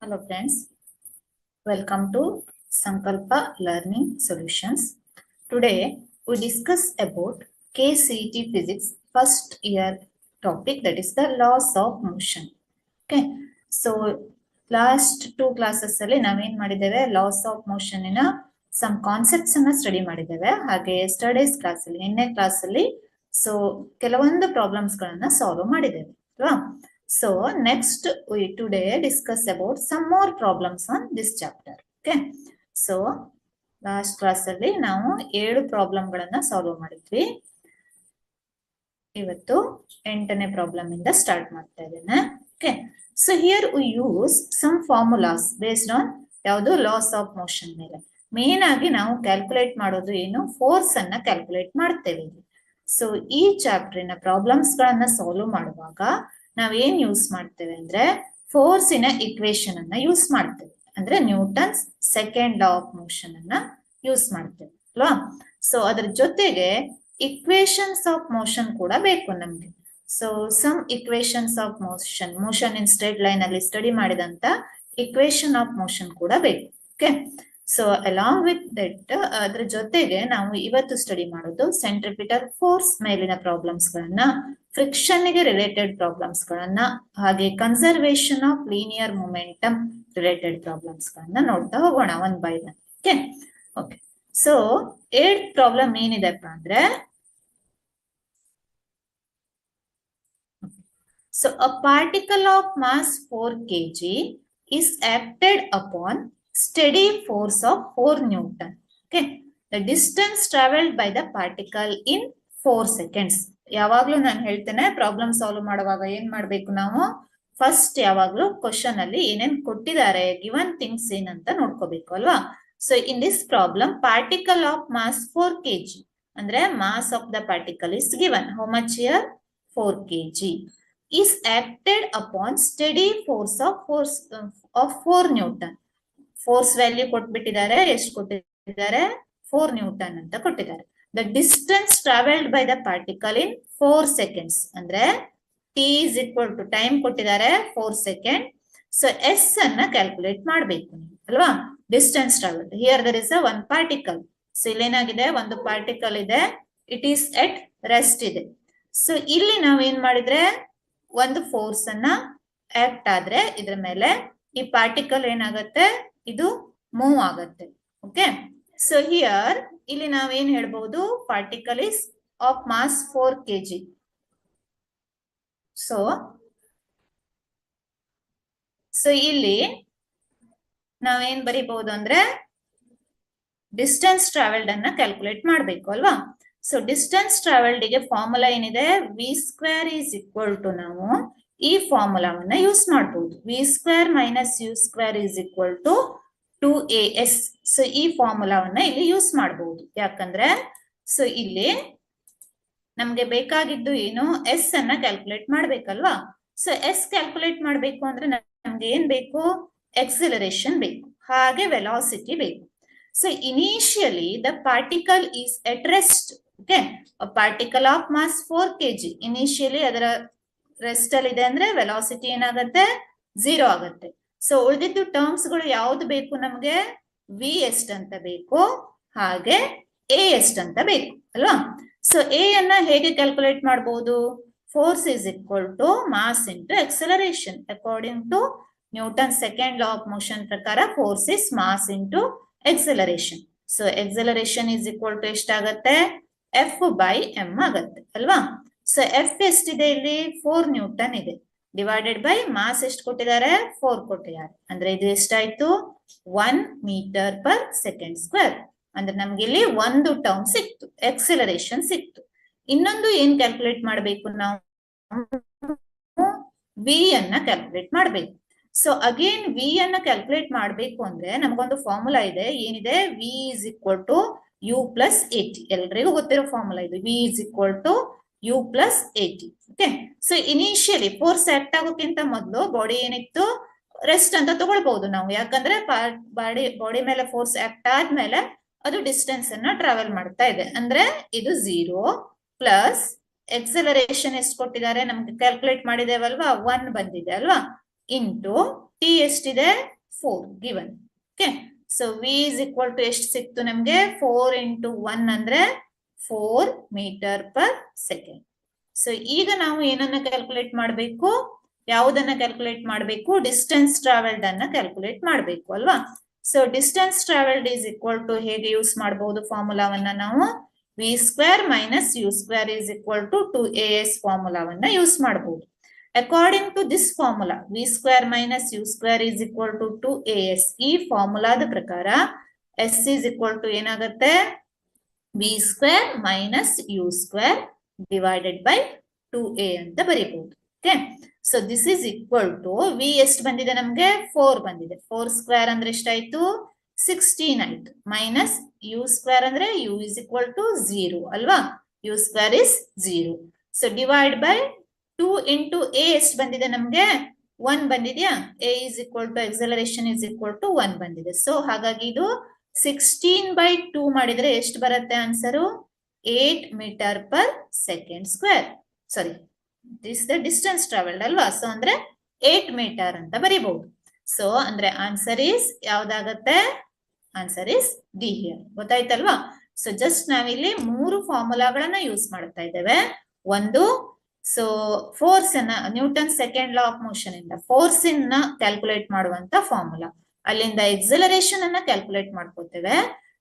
Hello friends, welcome to Sankalpa Learning Solutions. Today we discuss about KCET Physics first year topic, that is the laws of motion. Okay, so last two classes ಅಲ್ಲಿ ನಾವೇನ್ ಮಾಡಿದ್ದೇವೆ, loss of motion ಇನ some concepts ಅನ್ನ study ಮಾಡಿದ್ದೇವೆ. ಹಾಗೆ studies class ಅಲ್ಲಿ ನಿನ್ನೆ class ಅಲ್ಲಿ ಸೊ ಕೆಲವೊಂದು ಪ್ರಾಬ್ಲಮ್ಸ್ ಗಳನ್ನ ಸಾಲ್ವ್ ಮಾಡಿದ್ದೇವೆ ಅಲ್ವಾ. So next we today discuss about some more problems on this chapter. Okay, so last class ಅಲ್ಲಿ ನಾವು 7 ಪ್ರಾಬ್ಲಮ್ ಗಳನ್ನ ಸಾಲ್ವ್ ಮಾಡಿದ್ವಿ. ಇವತ್ತು 8ನೇ ಪ್ರಾಬ್ಲಮ್ ಇಂದ ಸ್ಟಾರ್ಟ್ ಮಾಡ್ತಾ ಇದ್ದೇನೆ. Okay, so here we use some formulas based on ಯಾವುದು ಲಾಸ್ ಆಫ್ ಮೋಷನ್ ಮೇಲೆ. ಮೇನ್ ಆಗಿ ನಾವು ಕ್ಯಾಲ್ಕುಲೇಟ್ ಮಾಡೋದು ಏನು, ಫೋರ್ಸ್ ಅನ್ನ ಕ್ಯಾಲ್ಕುಲೇಟ್ ಮಾಡ್ತೇವೆ. ಸೊ ಈ ಚಾಪ್ಟರ್ನ ಪ್ರಾಬ್ಲಮ್ಸ್ ಗಳನ್ನ ಸಾಲ್ವ್ ಮಾಡುವಾಗ ನಾವೇನ್ ಯೂಸ್ ಮಾಡ್ತೇವೆ ಅಂದ್ರೆ ಫೋರ್ಸಿನ ಇಕ್ವೇಶನ್ ಅನ್ನ ಯೂಸ್ ಮಾಡ್ತೇವೆ, ಅಂದ್ರೆ Newton's second law of motion ಅನ್ನ ಯೂಸ್ ಮಾಡ್ತೇವೆ ಅಲ್ವಾ. ಸೊ ಅದ್ರ ಜೊತೆಗೆ ಇಕ್ವೇಶನ್ಸ್ ಆಫ್ ಮೋಷನ್ ಕೂಡ ಬೇಕು ನಮ್ಗೆ. So some equations of motion in straight line ಅಲ್ಲಿ ಸ್ಟಡಿ ಮಾಡಿದಂತ ಇಕ್ವೇಶನ್ ಆಫ್ ಮೋಷನ್ ಕೂಡ ಬೇಕು. Okay, so along with that ಅದ್ರ ಜೊತೆಗೆ ನಾವು ಇವತ್ತು ಸ್ಟಡಿ ಮಾಡೋದು ಸೆಂಟ್ರಿಪಿಟಲ್ ಫೋರ್ಸ್ ಮೇಲಿನ ಪ್ರಾಬ್ಲಮ್ಸ್ ಗಳನ್ನ, ಫ್ರಿಕ್ಷನ್ ಗೆ ರಿಲೇಟೆಡ್ ಪ್ರಾಬ್ಲಮ್ಸ್ ಗಳನ್ನ, ಹಾಗೆ conservation of linear momentum related problems ಗಳನ್ನ ನೋಡ್ತಾ ಹೋಗೋಣ one by one. Okay okay, so 8th problem ಏನಿದೆಪ್ಪ ಅಂದ್ರೆ, so a particle of mass 4 kg is acted upon steady force of 4 Newton. Okay, the distance traveled by the particle in 4 seconds. ಯಾವಾಗ್ಲೂ ನಾನು ಹೇಳ್ತೇನೆ, problem solve ಮಾಡುವಾಗ ಏನ್ ಮಾಡ್ಬೇಕು ನಾವು, first ಯಾವಾಗ್ಲೂ ಕ್ವಶನ್ ಅಲ್ಲಿ ಏನೇನ್ ಕೊಟ್ಟಿದ್ದಾರೆ, ಗಿವನ್ ಥಿಂಗ್ಸ್ ಏನಂತ ನೋಡ್ಕೋಬೇಕು ಅಲ್ವಾ. So in this problem particle of mass 4 kg ಅಂದ್ರೆ mass of the particle is given. How much here? 4 kg is acted upon steady force of 4 Newton. Force value ಕೊಟ್ಬಿಟ್ಟಿದ್ದಾರೆ, ಎಷ್ಟು ಕೊಟ್ಟಿದ್ದಾರೆ? 4 ನ್ಯೂಟನ್ ಅಂತ ಕೊಟ್ಟಿದ್ದಾರೆ. The distance travelled by the particle in 4 seconds ಅಂದ್ರೆ T is equal to time ಕೊಟ್ಟಿದ್ದಾರೆ 4 second. So S ಅನ್ನ calculate ಮಾಡ್ಬೇಕು ಅಲ್ವಾ. Distance travelled, here there is one particle. So ಇಲ್ಲೇನಾಗಿದೆ, ಒಂದು ಪಾರ್ಟಿಕಲ್ ಇದೆ, ಇಟ್ ಈಸ್ ಎಟ್ ರೆಸ್ಟ್ ಇದೆ. ಸೊ ಇಲ್ಲಿ ನಾವೇನ್ ಮಾಡಿದ್ರೆ, ಒಂದು ಫೋರ್ಸ್ ಅನ್ನ ಆಕ್ಟ್ ಆದ್ರೆ ಇದ್ರ ಮೇಲೆ ಈ ಪಾರ್ಟಿಕಲ್ ಏನಾಗತ್ತೆ, ಇದು ಮೂವ್ ಆಗತ್ತೆ. ಓಕೆ, ಸೊ ಹಿಯರ್ ಇಲ್ಲಿ ನಾವೇನ್ ಹೇಳ್ಬಹುದು, particle is of mass 4 kg. So ಇಲ್ಲಿ ನಾವೇನ್ ಬರೀಬಹುದು ಅಂದ್ರೆ ಡಿಸ್ಟೆನ್ಸ್ ಟ್ರಾವೆಲ್ಡ್ ಅನ್ನ ಕ್ಯಾಲ್ಕುಲೇಟ್ ಮಾಡ್ಬೇಕು ಅಲ್ವಾ. ಸೊ ಡಿಸ್ಟೆನ್ಸ್ ಟ್ರಾವೆಲ್ಡ್ ಗೆ ಫಾರ್ಮುಲಾ ಏನಿದೆ, v square is equal to, ನಾವು ಈ ಫಾರ್ಮುಲಾವನ್ನ ಯೂಸ್ ಮಾಡಬಹುದು. V square minus you square is equal to 2as. So ಈ ಫಾರ್ಮುಲಾವನ್ನ ಇಲ್ಲಿ ಯೂಸ್ ಮಾಡಬಹುದು. ಯಾಕಂದ್ರೆ ಸೊ ಇಲ್ಲಿ ನಮ್ಗೆ ಬೇಕಾಗಿದ್ದು ಏನು, ಎಸ್ ಅನ್ನ ಕ್ಯಾಲ್ಕುಲೇಟ್ ಮಾಡ್ಬೇಕಲ್ವಾ. ಸೊ ಎಸ್ ಕ್ಯಾಲ್ಕುಲೇಟ್ ಮಾಡ್ಬೇಕು ಅಂದ್ರೆ ನಮ್ಗೆ ಏನ್ ಬೇಕು, ಎಕ್ಸಿಲರೇಷನ್ ಬೇಕು, ಹಾಗೆ ವೆಲಾಸಿಟಿ ಬೇಕು. So initially the particle is at rest. Okay, a particle of mass 4 kg initially ಅದರ ರೆಸ್ಟ್ ಅಲ್ಲಿ ಇದೆ ಅಂದ್ರೆ ವೆಲಾಸಿಟಿ ಏನಾಗುತ್ತೆ, 0 ಆಗುತ್ತೆ. ಸೊ ಉಳಿದಿದ್ದು ಟರ್ಮ್ಸ್ ಗಳು ಯಾವ್ದು ಬೇಕು ನಮ್ಗೆ, ವಿ ಎಸ್ಟ್ ಅಂತ ಬೇಕು, ಹಾಗೆ ಎ ಎಸ್ಟ್ ಅಂತ ಬೇಕು ಅಲ್ವಾ. ಸೊ ಎ ಅನ್ನ ಹೇಗೆ ಕ್ಯಾಲ್ಕುಲೇಟ್ ಮಾಡಬಹುದು, force is equal to mass into acceleration. According to Newton second law of motion ಪ್ರಕಾರ force is mass into acceleration. So acceleration is equal to ಎಷ್ಟಾಗತ್ತೆ, ಎಫ್ ಬೈ ಎಂ ಆಗತ್ತೆ ಅಲ್ವಾ. ಸೊ ಎಫ್ ಎಷ್ಟಿದೆ ಇಲ್ಲಿ, 4 Newton ಇದೆ, divided by mass ಎಷ್ಟು ಕೊಟ್ಟಿದ್ದಾರೆ, 4 ಕೊಟ್ಟಿದ್ದಾರೆ. ಅಂದ್ರೆ ಇದು ಎಷ್ಟಾಯ್ತು, 1 ಮೀಟರ್ ಪರ್ ಸೆಕೆಂಡ್ ಸ್ಕ್ವೇರ್. ಅಂದ್ರೆ ನಮ್ಗೆ ಇಲ್ಲಿ ಒಂದು ಟರ್ಮ್ ಸಿಕ್ತು, ಎಕ್ಸಲರೇಷನ್ ಸಿಕ್ತು. ಇನ್ನೊಂದು ಏನ್ ಕ್ಯಾಲ್ಕುಲೇಟ್ ಮಾಡ್ಬೇಕು ನಾವು, ವಿ ಅನ್ನ ಕ್ಯಾಲ್ಕುಲೇಟ್ ಮಾಡ್ಬೇಕು. ಸೊ ಅಗೇನ್ ವಿ ಅನ್ನ ಕ್ಯಾಲ್ಕುಲೇಟ್ ಮಾಡ್ಬೇಕು ಅಂದ್ರೆ ನಮಗೊಂದು ಫಾರ್ಮುಲಾ ಇದೆ, ಏನಿದೆ, V is equal to U plus AT. ಎಲ್ರಿಗೂ ಗೊತ್ತಿರೋ ಫಾರ್ಮುಲಾ ಇದು, V is equal to U plus AT. Okay, so initially force act ಆಗೋಕ್ಕಿಂತ ಮೊದಲು ಬಾಡಿ ಏನಿತ್ತು, ರೆಸ್ಟ್ ಅಂತ ತಗೊಳ್ಬಹುದು ನಾವು. ಯಾಕಂದ್ರೆ ಬಾಡಿ ಮೇಲೆ ಫೋರ್ಸ್ ಆಕ್ಟ್ ಆದ್ಮೇಲೆ ಅದು ಡಿಸ್ಟೆನ್ಸ್ ಅನ್ನ ಟ್ರಾವೆಲ್ ಮಾಡ್ತಾ ಇದೆ. ಅಂದ್ರೆ ಇದು 0 ಪ್ಲಸ್ ಎಕ್ಸಲರೇಷನ್ ಎಷ್ಟು ಕೊಟ್ಟಿದ್ದಾರೆ ನಮ್ಗೆ ಕ್ಯಾಲ್ಕುಲೇಟ್ ಮಾಡಿದೇವಲ್ವಾ, 1 ಬಂದಿದೆ ಅಲ್ವಾ, ಇಂಟು ಟಿ ಎಷ್ಟಿದೆ 4 given. Okay, so V is equal to ಎಷ್ಟು ಸಿಕ್ತು ನಮ್ಗೆ 4 into 1 ಅಂದ್ರೆ 4 ಮೀಟರ್ ಪರ್ ಸೆಕೆಂಡ್. ಸೊ ಈಗ ನಾವು ಏನನ್ನ ಕ್ಯಾಲ್ಕುಲೇಟ್ ಮಾಡಬೇಕು, ಯಾವುದನ್ನ ಕ್ಯಾಲ್ಕುಲೇಟ್ ಮಾಡಬೇಕು, ಡಿಸ್ಟೆನ್ಸ್ ಟ್ರಾವೆಲ್ಡ್ ಅನ್ನ ಕ್ಯಾಲ್ಕುಲೇಟ್ ಮಾಡಬೇಕು ಅಲ್ವಾ. So distance travelled is equal to ಹೇಗೆ ಯೂಸ್ ಮಾಡಬಹುದು ಫಾರ್ಮುಲಾವನ್ನ ನಾವು V square minus you square is equal to 2as ಫಾರ್ಮುಲಾವನ್ನ ಯೂಸ್ ಮಾಡಬಹುದು. According to this formula V square minus you square is equal to 2as, ಈ ಫಾರ್ಮುಲಾದ ಪ್ರಕಾರ ಎಸ್ ಈಸ್ ಈಕ್ವಲ್ ಟು ಏನಾಗುತ್ತೆ V square minus you square divided by 2a ಅಂತ ಬರೀಬಹುದು. Okay, so this is equal to V ಎಷ್ಟು ಬಂದಿದೆ ನಮ್ಗೆ 4 ಬಂದಿದೆ. 4 ಸ್ಕ್ವೇರ್ ಅಂದ್ರೆ ಎಷ್ಟಾಯ್ತು 16 ಆಯ್ತು. ಮೈನಸ್ ಯು ಸ್ಕ್ವೇರ್ ಅಂದ್ರೆ ಯು ಇಸ್ ಈಕ್ವಲ್ ಟು 0 ಅಲ್ವಾ, u square is 0. So divide by 2 into a ಎಷ್ಟು ಬಂದಿದೆ ನಮ್ಗೆ 1 ಬಂದಿದ್ಯಾ. a is equal to acceleration is equal to 1 ಬಂದಿದೆ. ಸೊ ಹಾಗಾಗಿ ಇದು 16/2 ಮಾಡಿದ್ರೆ ಎಷ್ಟು ಬರುತ್ತೆ answer 8 metre per second square. Sorry, this the distance travelled ಅಲ್ವಾ. ಸೊ ಅಂದ್ರೆ 8 ಮೀಟರ್ ಅಂತ ಬರೀಬಹುದು. ಸೊ ಅಂದ್ರೆ ಆನ್ಸರ್ ಈಸ್ ಯಾವ್ದಾಗತ್ತೆ, ಆನ್ಸರ್ ಈಸ್ ಡಿ ಹಿಯರ್. ಗೊತ್ತಾಯ್ತಲ್ವಾ. ಸೊ ಜಸ್ಟ್ ನಾವಿಲ್ಲಿ 3 ಫಾರ್ಮುಲಾಗಳನ್ನ ಯೂಸ್ ಮಾಡ್ತಾ ಇದ್ದೇವೆ. ಒಂದು, ಸೊ ಫೋರ್ಸ್ ಅನ್ನ Newton second law of motion ಇಂದ ಫೋರ್ಸ್ ಇನ್ನ ಕ್ಯಾಲ್ಕುಲೇಟ್ ಮಾಡುವಂತ ಫಾರ್ಮುಲಾ, ಅಲ್ಲಿಂದ ಎಕ್ಸಲರೇಷನ್ ಅನ್ನ ಕ್ಯಾಲ್ಕುಲೇಟ್ ಮಾಡ್ಕೋತೇವೆ.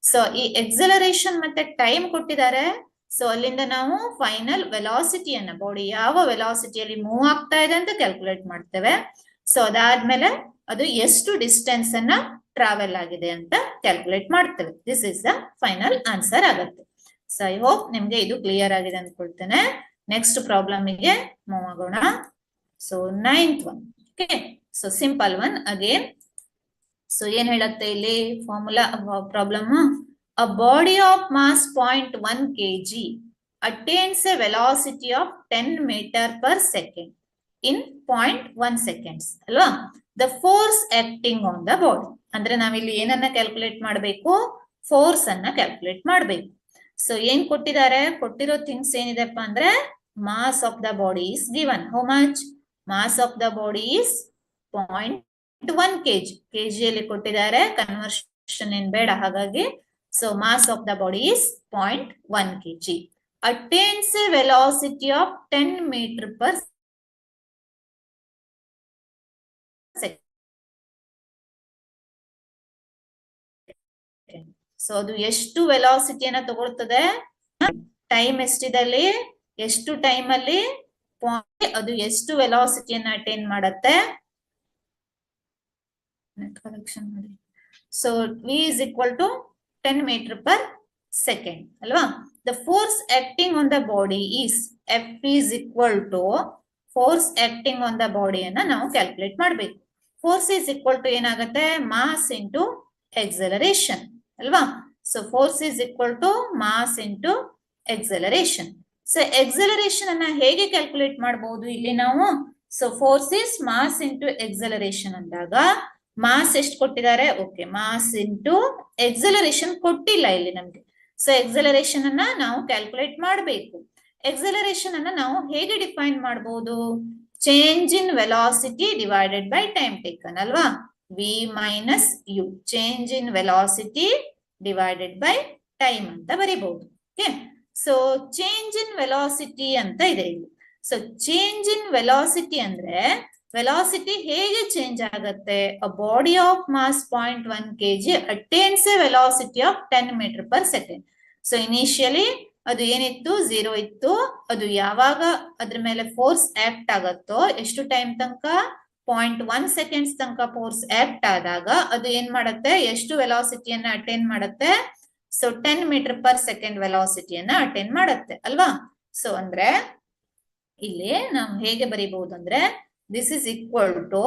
ಸೊ ಈ ಎಕ್ಸಲರೇಷನ್ ಮತ್ತೆ ಟೈಮ್ ಕೊಟ್ಟಿದ್ದಾರೆ. ಸೊ ಅಲ್ಲಿಂದ ನಾವು ಫೈನಲ್ ವೆಲಾಸಿಟಿಯನ್ನ, ಬಾಡಿ ಯಾವ ವೆಲಾಸಿಟಿಯಲ್ಲಿ ಮೂವ್ ಆಗ್ತಾ ಇದೆ ಅಂತ ಕ್ಯಾಲ್ಕುಲೇಟ್ ಮಾಡ್ತೇವೆ. ಸೊ ಅದಾದ್ಮೇಲೆ ಅದು ಎಷ್ಟು ಡಿಸ್ಟೆನ್ಸ್ ಅನ್ನ ಟ್ರಾವೆಲ್ ಆಗಿದೆ ಅಂತ ಕ್ಯಾಲ್ಕುಲೇಟ್ ಮಾಡ್ತೇವೆ. This is the final answer ಆಗುತ್ತೆ. ಸೊ ಐ ಹೋಪ್ ನಿಮ್ಗೆ ಇದು ಕ್ಲಿಯರ್ ಆಗಿದೆ ಅನ್ಕೊಳ್ತೇನೆ. ನೆಕ್ಸ್ಟ್ ಪ್ರಾಬ್ಲಮ್ ಗೆ ಮೂವ್ ಆಗೋಣ. So 9th one. Okay, so simple one again. So ಏನ್ ಹೇಳುತ್ತೆ ಇಲ್ಲಿ formula problem, a body of mass 0.1 kg attains a velocity of 10 meter per second in 0.1 seconds ಅಲ್ವಾ. The force acting on the body ಅಂದ್ರೆ ನಾವಿಲ್ಲಿ ಏನನ್ನ calculate ಮಾಡಬೇಕು, force ಅನ್ನ calculate ಮಾಡಬೇಕು. ಸೊ ಏನ್ ಕೊಟ್ಟಿದ್ದಾರೆ, ಕೊಟ್ಟಿರೋ ಥಿಂಗ್ಸ್ ಏನಿದೆಪ್ಪ ಅಂದ್ರೆ mass of the body is given. How much mass of the body is 0.1 kg. ಕೆಜಿಯಲ್ಲಿ ಕೊಟ್ಟಿದ್ದಾರೆ, ಕನ್ವರ್ಷನ್ ಏನ್ ಬೇಡ ಹಾಗಾಗಿ. So mass of the body is 0.1 kg. attains a velocity of 10 meter per second. So ಅದು ಎಷ್ಟು ವೆಲಾಸಿಟಿಯನ್ನ ತಗೊಳ್ತದೆ, ಟೈಮ್ ಎಷ್ಟಿದಲ್ಲಿ, ಎಷ್ಟು time ಅಲ್ಲಿ ಅದು ಎಷ್ಟು ವೆಲಾಸಿಟಿಯನ್ನ ಅಟೈನ್ ಮಾಡತ್ತೆ. So V is equal to 10 metre per second ಅಲ್ವಾ. The force acting on the body is F is equal to force acting on the ಬಾಡಿಯನ್ನ ನಾವು ಕ್ಯಾಲ್ಕುಲೇಟ್ ಮಾಡಬೇಕು. ಫೋರ್ಸ್ ಈಸ್ ಈಕ್ವಲ್ ಟು ಏನಾಗುತ್ತೆ ಮಾಸ್ ಇಂಟು ಎಕ್ಸಲರೇಷನ್ ಅಲ್ವಾ. So force is equal to mass into acceleration. So acceleration ಅನ್ನ ಹೇಗೆ calculate ಮಾಡಬಹುದು ಇಲ್ಲಿ ನಾವು. So force is mass into acceleration ಅಂದಾಗ ಮಾಸ್ ಎಷ್ಟು ಕೊಟ್ಟಿದ್ದಾರೆ, ಓಕೆ, ಮಾಸ್ ಇಂಟು ಎಕ್ಸಲರೇಷನ್ ಕೊಟ್ಟಿಲ್ಲ ಇಲ್ಲಿ ನಮ್ಗೆ. ಸೊ ಎಕ್ಸಲರೇಷನ್ ಅನ್ನ ನಾವು ಕ್ಯಾಲ್ಕುಲೇಟ್ ಮಾಡಬೇಕು. ಎಕ್ಸಲರೇಷನ್ ಅನ್ನ ನಾವು ಹೇಗೆ ಡಿಫೈನ್ ಮಾಡಬಹುದು, change in velocity divided by time taken ಅಲ್ವಾ. V minus U, change in velocity divided by time ಅಂತ ಬರೀಬಹುದು. Okay, so change in velocity ಅಂತ ಇದೆ ಇಲ್ಲಿ. ಸೊ ಚೇಂಜ್ ಇನ್ ವೆಲಾಸಿಟಿ ಅಂದ್ರೆ ವೆಲಾಸಿಟಿ ಹೇಗೆ ಚೇಂಜ್ ಆಗುತ್ತೆ. A body of mass 0.1 kg attains a velocity of 10 metre per second. So initially ಅದು ಏನಿತ್ತು 0 ಇತ್ತು. ಅದು ಯಾವಾಗ ಅದ್ರ ಮೇಲೆ ಫೋರ್ಸ್ ಆಕ್ಟ್ ಆಗತ್ತೋ ಎಷ್ಟು ಟೈಮ್ ತನಕ 0.1 ಸೆಕೆಂಡ್ಸ್ ತನಕ ಫೋರ್ಸ್ ಆಕ್ಟ್ ಆದಾಗ ಅದು ಏನ್ ಮಾಡುತ್ತೆ, ಎಷ್ಟು ವೆಲಾಸಿಟಿಯನ್ನ ಅಟೇನ್ ಮಾಡುತ್ತೆ. ಸೊ 10 ಮೀಟರ್ ಪರ್ ಸೆಕೆಂಡ್ ವೆಲಾಸಿಟಿಯನ್ನ ಅಟೇನ್ ಮಾಡುತ್ತೆ ಅಲ್ವಾ. ಸೊ ಅಂದ್ರೆ ಇಲ್ಲಿ ನಾವು ಹೇಗೆ ಬರೀಬಹುದು ಅಂದ್ರೆ this is equal to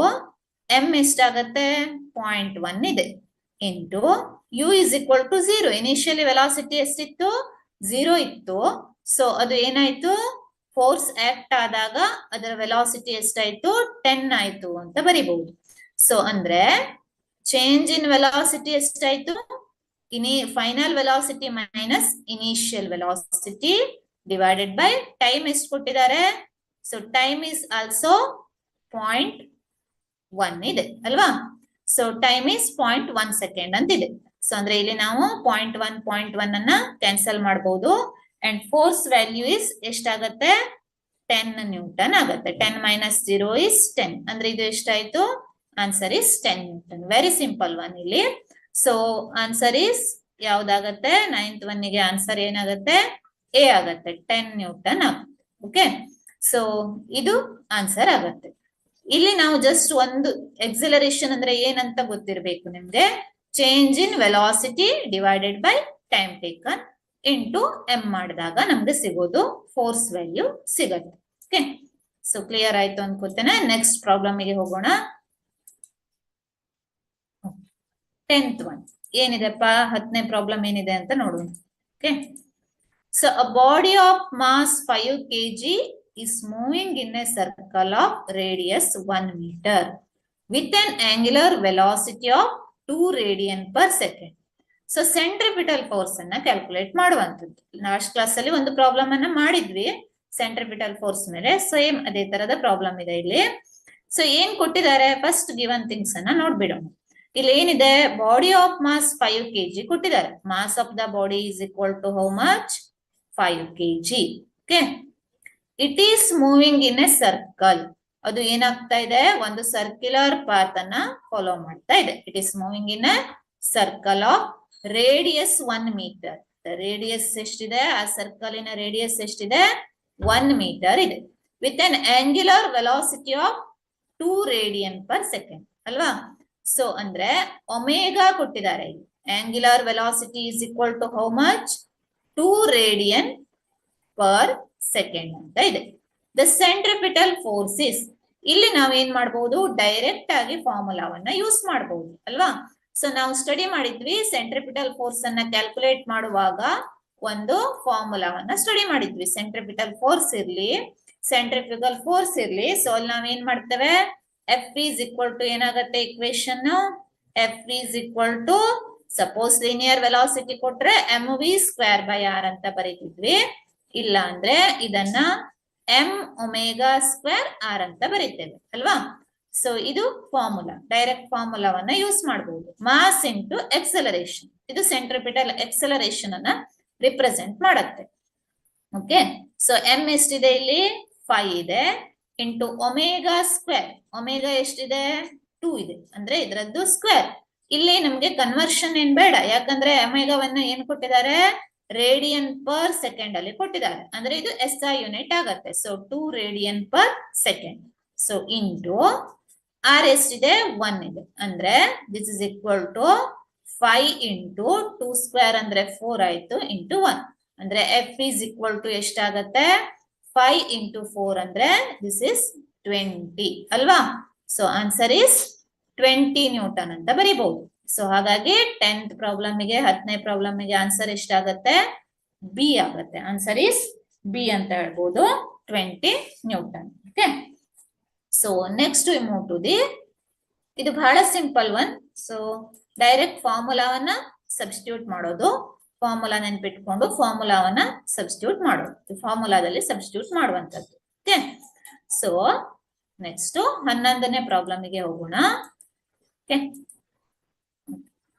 M ಎಷ್ಟಾಗತ್ತೆ 0.1 ಇದೆ into U is equal to 0. Initially velocity ಎಷ್ಟಿತ್ತು 0 ಇತ್ತು. ಸೊ ಅದು ಏನಾಯ್ತು, ಫೋರ್ಸ್ ಆಕ್ಟ್ ಆದಾಗ ಅದರ ವೆಲಾಸಿಟಿ ಎಷ್ಟಾಯ್ತು 10 ಆಯ್ತು ಅಂತ ಬರೀಬಹುದು. ಸೊ ಅಂದ್ರೆ ಚೇಂಜ್ ಇನ್ ವೆಲಾಸಿಟಿ ಎಷ್ಟಾಯ್ತು, final velocity minus initial velocity divided by time ಎಷ್ಟು ಕೊಟ್ಟಿದ್ದಾರೆ. ಸೊ ಟೈಮ್ ಇಸ್ ಆಲ್ಸೋ 1 ಇದೆ ಅಲ್ವಾ. ಸೊ ಟೈಮ್ ಇಸ್ 0.1 ಸೆಕೆಂಡ್ ಅಂತಿದೆ. ಸೊ ಅಂದ್ರೆ ಇಲ್ಲಿ ನಾವು 0.1 ಅನ್ನ ಕ್ಯಾನ್ಸಲ್ ಮಾಡಬಹುದು. ಅಂಡ್ ಫೋರ್ಸ್ ವ್ಯಾಲ್ಯೂ ಇಸ್ ಎಷ್ಟಾಗತ್ತೆ, 10 ನ್ಯೂಟನ್ ಆಗುತ್ತೆ. 10 - 0 ಇಸ್ 10. ಅಂದ್ರೆ ಇದು ಎಷ್ಟಾಯ್ತು, answer is 10 Newton. Very simple one ಇಲ್ಲಿ. ಸೊ ಆನ್ಸರ್ ಇಸ್ ಯಾವ್ದಾಗತ್ತೆ, 9th ಒನ್ನಿಗೆ ಆನ್ಸರ್ ಏನಾಗತ್ತೆ, ಎ ಆಗತ್ತೆ, 10 ನ್ಯೂಟನ್ ಆಗುತ್ತೆ. ಓಕೆ, ಸೊ ಇದು ಆನ್ಸರ್ ಆಗತ್ತೆ. ಇಲ್ಲಿ ನಾವು ಜಸ್ಟ್ ಒಂದು ಎಕ್ಸಲರೇಷನ್ ಅಂದ್ರೆ ಏನಂತ ಗೊತ್ತಿರಬೇಕು ನಿಮ್ಗೆ. Change in velocity divided by time taken into M ಮಾಡಿದಾಗ ನಮ್ಗೆ ಸಿಗೋದು ಫೋರ್ಸ್ ವ್ಯಾಲ್ಯೂ ಸಿಗತ್ತೆ. ಓಕೆ, ಸೊ ಕ್ಲಿಯರ್ ಆಯ್ತು ಅನ್ಕೋತೇನೆ. ನೆಕ್ಸ್ಟ್ ಪ್ರಾಬ್ಲಮ್ ಗೆ ಹೋಗೋಣ. 10th ಒನ್ ಏನಿದೆಪ್ಪ, 10ನೇ ಪ್ರಾಬ್ಲಮ್ ಏನಿದೆ ಅಂತ ನೋಡೋಣ. Okay, so a body of mass 5 kg is moving in a circle of radius 1 meter with an angular velocity of 2 radian per second. So centripetal force ಅನ್ನ calculate ಮಾಡುವಂತದ್ದು. Last class ಅಲ್ಲಿ ಒಂದು problem ಅನ್ನ ಮಾಡಿದ್ವಿ centripetal force ಮೇಲೆ. Same ಅದೇ ತರದ problem ಇದೆ ಇಲ್ಲಿ. ಸೊ ಏನ್ ಕೊಟ್ಟಿದ್ದಾರೆ, ಫಸ್ಟ್ ಗಿವನ್ ಥಿಂಗ್ಸ್ ಅನ್ನ ನೋಡ್ಬಿಡೋಣ. ಇಲ್ಲಿ ಏನಿದೆ, ಬಾಡಿ ಆಫ್ ಮಾಸ್ 5 kg ಕೊಟ್ಟಿದ್ದಾರೆ. Mass of the body is equal to how much, 5 kg. Okay, it is moving in a circle. ಅದು ಏನಾಗ್ತಾ ಇದೆ, ಒಂದು ಸರ್ಕ್ಯುಲರ್ ಪಾತ್ ಅನ್ನ ಫಾಲೋ ಮಾಡ್ತಾ ಇದೆ. It is moving in a circle of radius 1 metre. Radius ಎಷ್ಟಿದೆ, ಆ ಸರ್ಕಲಿನ ರೇಡಿಯಸ್ ಎಷ್ಟಿದೆ, 1 ಮೀಟರ್ ಇದೆ. With an angular velocity of 2 radian per second ಅಲ್ವಾ. ಸೊ ಅಂದ್ರೆ ಒಮೆಗಾ ಕೊಟ್ಟಿದ್ದಾರೆ. Angular velocity is equal to how much, 2 radian per second ಅಂತ ಇದೆ. ದ ಸೆಂಟ್ರಿಪಿಟಲ್ ಫೋರ್ಸಸ್, ಇಲ್ಲಿ ನಾವು ಏನ್ ಮಾಡಬಹುದು, ಡೈರೆಕ್ಟ್ ಆಗಿ ಫಾರ್ಮುಲಾವನ್ನ ಯೂಸ್ ಮಾಡಬಹುದು ಅಲ್ವಾ. ಸೊ ನಾವು ಸ್ಟಡಿ ಮಾಡಿದ್ವಿ ಸೆಂಟ್ರಿಪಿಟಲ್ ಫೋರ್ಸ್ ಅನ್ನ ಕ್ಯಾಲ್ಕುಲೇಟ್ ಮಾಡುವಾಗ ಒಂದು ಫಾರ್ಮುಲಾವನ್ನ ಸ್ಟಡಿ ಮಾಡಿದ್ವಿ. ಸೆಂಟ್ರಿಪಿಟಲ್ ಫೋರ್ಸ್ ಇರ್ಲಿ, ಸೆಂಟ್ರಿಫಿಕಲ್ ಫೋರ್ಸ್ ಇರ್ಲಿ. ಸೊ ಅಲ್ಲಿ ನಾವೇನ್ ಮಾಡ್ತೇವೆ, ಎಫ್ ಈಸ್ ಈಕ್ವಲ್ ಟು ಏನಾಗತ್ತೆ equation, F is equal to suppose linear velocity ಕೊಟ್ರೆ M V square by R ಅಂತ ಬರೀತಿದ್ವಿ. ಇಲ್ಲ ಅಂದ್ರೆ ಇದನ್ನ ಎಂ ಒಮೆಗಾ ಸ್ಕ್ವೇರ್ ಆರ್ ಅಂತ ಬರೀತೇವೆ ಅಲ್ವಾ. ಸೊ ಇದು ಫಾರ್ಮುಲಾ, ಡೈರೆಕ್ಟ್ ಫಾರ್ಮುಲಾವನ್ನ ಯೂಸ್ ಮಾಡಬಹುದು. ಮಾಸ್ ಇಂಟು ಎಕ್ಸಲರೇಷನ್, ಇದು ಸೆಂಟ್ರಿಪಿಟಲ್ ಎಕ್ಸಲರೇಷನ್ ಅನ್ನ ರಿಪ್ರೆಸೆಂಟ್ ಮಾಡುತ್ತೆ. ಓಕೆ, ಸೊ ಎಂ ಎಷ್ಟಿದೆ ಇಲ್ಲಿ, 5 ಇದೆ, ಇಂಟು ಒಮೆಗಾ ಸ್ಕ್ವೇರ್. ಒಮೆಗಾ ಎಷ್ಟಿದೆ, 2 ಇದೆ, ಅಂದ್ರೆ ಇದರದ್ದು ಸ್ಕ್ವೇರ್. ಇಲ್ಲಿ ನಮ್ಗೆ ಕನ್ವರ್ಷನ್ ಏನ್ ಬೇಡ, ಯಾಕಂದ್ರೆ ಒಮೆಗಾವನ್ನ ಏನ್ ಕೊಟ್ಟಿದ್ದಾರೆ, ರೇಡಿಯನ್ ಪರ್ ಸೆಕೆಂಡ್ ಅಲ್ಲಿ ಕೊಟ್ಟಿದ್ದಾರೆ. ಅಂದ್ರೆ ಇದು SI ಯೂನಿಟ್ ಆಗತ್ತೆ. So 2 radian per second. So into R ಎಷ್ಟಿದೆ, 1 ಇದೆ, ಅಂದ್ರೆ this is equal to 5 into 2 square ಅಂದ್ರೆ 4 ಆಯ್ತು, ಇಂಟು 1 ಅಂದ್ರೆ ಎಫ್ ಈಸ್ ಈಕ್ವಲ್ ಟು ಎಷ್ಟಾಗತ್ತೆ, 5 ಇಂಟು 4 ಅಂದ್ರೆ ದಿಸ್ ಇಸ್ 20 ಅಲ್ವಾ. ಸೊ ಆನ್ಸರ್ ಇಸ್ 20 ನ್ಯೂಟನ್ ಅಂತ ಬರೀಬಹುದು. ಸೊ ಹಾಗಾಗಿ 10th ಪ್ರಾಬ್ಲಮ್ಗೆ 10ನೇ ಪ್ರಾಬ್ಲಮ್ಗೆ ಆನ್ಸರ್ ಎಷ್ಟಾಗತ್ತೆ, ಬಿ ಆಗತ್ತೆ. ಆನ್ಸರ್ ಇಸ್ ಬಿ ಅಂತ ಹೇಳ್ಬೋದು, 20 Newton. Okay, so next we move to the, ಇದು ಬಹಳ ಸಿಂಪಲ್ ಒನ್. ಸೊ ಡೈರೆಕ್ಟ್ ಫಾರ್ಮುಲಾವನ್ನ ಸಬ್ಸ್ಟಿಟ್ಯೂಟ್ ಮಾಡೋದು. ಫಾರ್ಮುಲಾ ನೆನ್ಪಿಟ್ಕೊಂಡು ಫಾರ್ಮುಲಾವನ್ನ ಸಬ್ಸ್ಟಿಟ್ಯೂಟ್ ಮಾಡೋದು, ಫಾರ್ಮುಲಾದಲ್ಲಿ ಸಬ್ಸ್ಟಿಟ್ಯೂಟ್ ಮಾಡುವಂತದ್ದು. ಓಕೆ, ಸೊ ನೆಕ್ಸ್ಟ್ 11ನೇ ಪ್ರಾಬ್ಲಮ್ಗೆ ಹೋಗೋಣ. ಓಕೆ,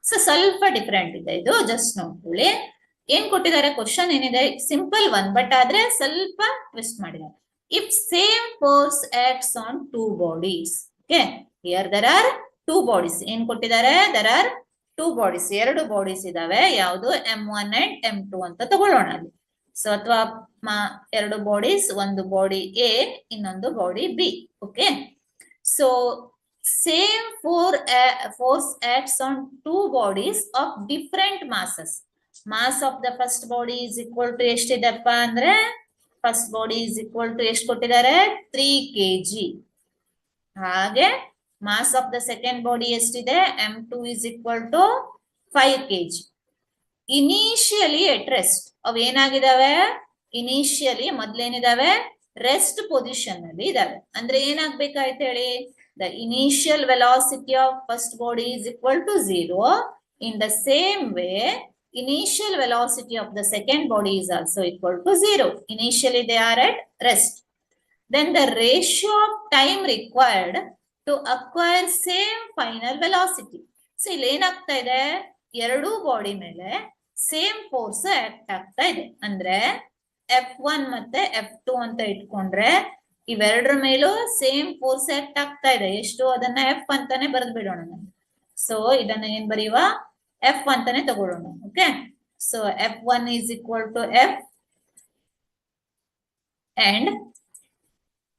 ಸೊ ಸ್ವಲ್ಪ ಡಿಫರೆಂಟ್ ಇದೆ ಇದು, ಜಸ್ಟ್ ನೋಡ್ಕೊಳ್ಳಿ. ಏನ್ ಕೊಟ್ಟಿದ್ದಾರೆ, ಕ್ವಶನ್ ಏನಿದೆ, ಸಿಂಪಲ್ ಒನ್, ಬಟ್ ಆದ್ರೆ ಸ್ವಲ್ಪ ಟ್ವಿಸ್ಟ್ ಮಾಡಿದ್ದಾರೆ. If same force acts on 2 bodies, okay, here there are 2 bodies. ಏನ್ ಕೊಟ್ಟಿದ್ದಾರೆ, there are 2 bodies, 2 bodies ಇದಾವೆ. ಯಾವುದು, M1 and M2 ಅಂತ ತಗೊಳ್ಳೋಣ ಅಲ್ಲಿ. ಸೊ ಅಥವಾ 2 ಬಾಡೀಸ್, ಒಂದು ಬಾಡಿ ಎ, ಇನ್ನೊಂದು body B. Okay, so same force acts on 2 bodies of different masses. Mass of the first body is equal to ಎಷ್ಟಿದೆಪ್ಪ ಅಂದ್ರೆ, first body is equal to ಎಷ್ಟು ಕೊಟ್ಟಿದ್ದಾರೆ, 3 kg. ಹಾಗೆ mass of the second body ಎಷ್ಟಿದೆ, M2 is equal to 5 kg. Initially at rest, ಅವು ಏನಾಗಿದಾವೆ, initially ಮೊದ್ಲೇನಿದಾವೆ, rest position ಅಲ್ಲಿ ಇದಾವೆ. ಅಂದ್ರೆ ಏನಾಗ್ಬೇಕಾಯ್ತು ಹೇಳಿ, the initial velocity of first body is equal to 0. In the same way initial velocity of the second body is also equal to 0. Initially they are at rest. Then the ratio of time required to acquire same final velocity. So ಇಲ್ಲಿ ಏನಾಗ್ತಾ ಇದೆ, ಎರಡೂ body ಮೇಲೆ same force act ಆಗ್ತಾ ಇದೆ. ಅಂದ್ರೆ F1 ಮತ್ತೆ F2 ಅಂತ ಇಟ್ಕೊಂಡ್ರೆ ಇವೆರಡರ ಮೇಲೂ ಸೇಮ್ ಫೋರ್ಸ್ ಆಕ್ಟ್ ಆಗ್ತಾ ಇದೆ. ಎಷ್ಟು, ಅದನ್ನ F ಅಂತಾನೆ ಬರೆದು ಬಿಡೋಣ. ಸೊ ಇದನ್ನ ಏನ್ ಬರೆಯುವ, F ಅಂತಾನೆ ತಗೊಳ್ಳೋಣ. Okay, so F1 is equal to F and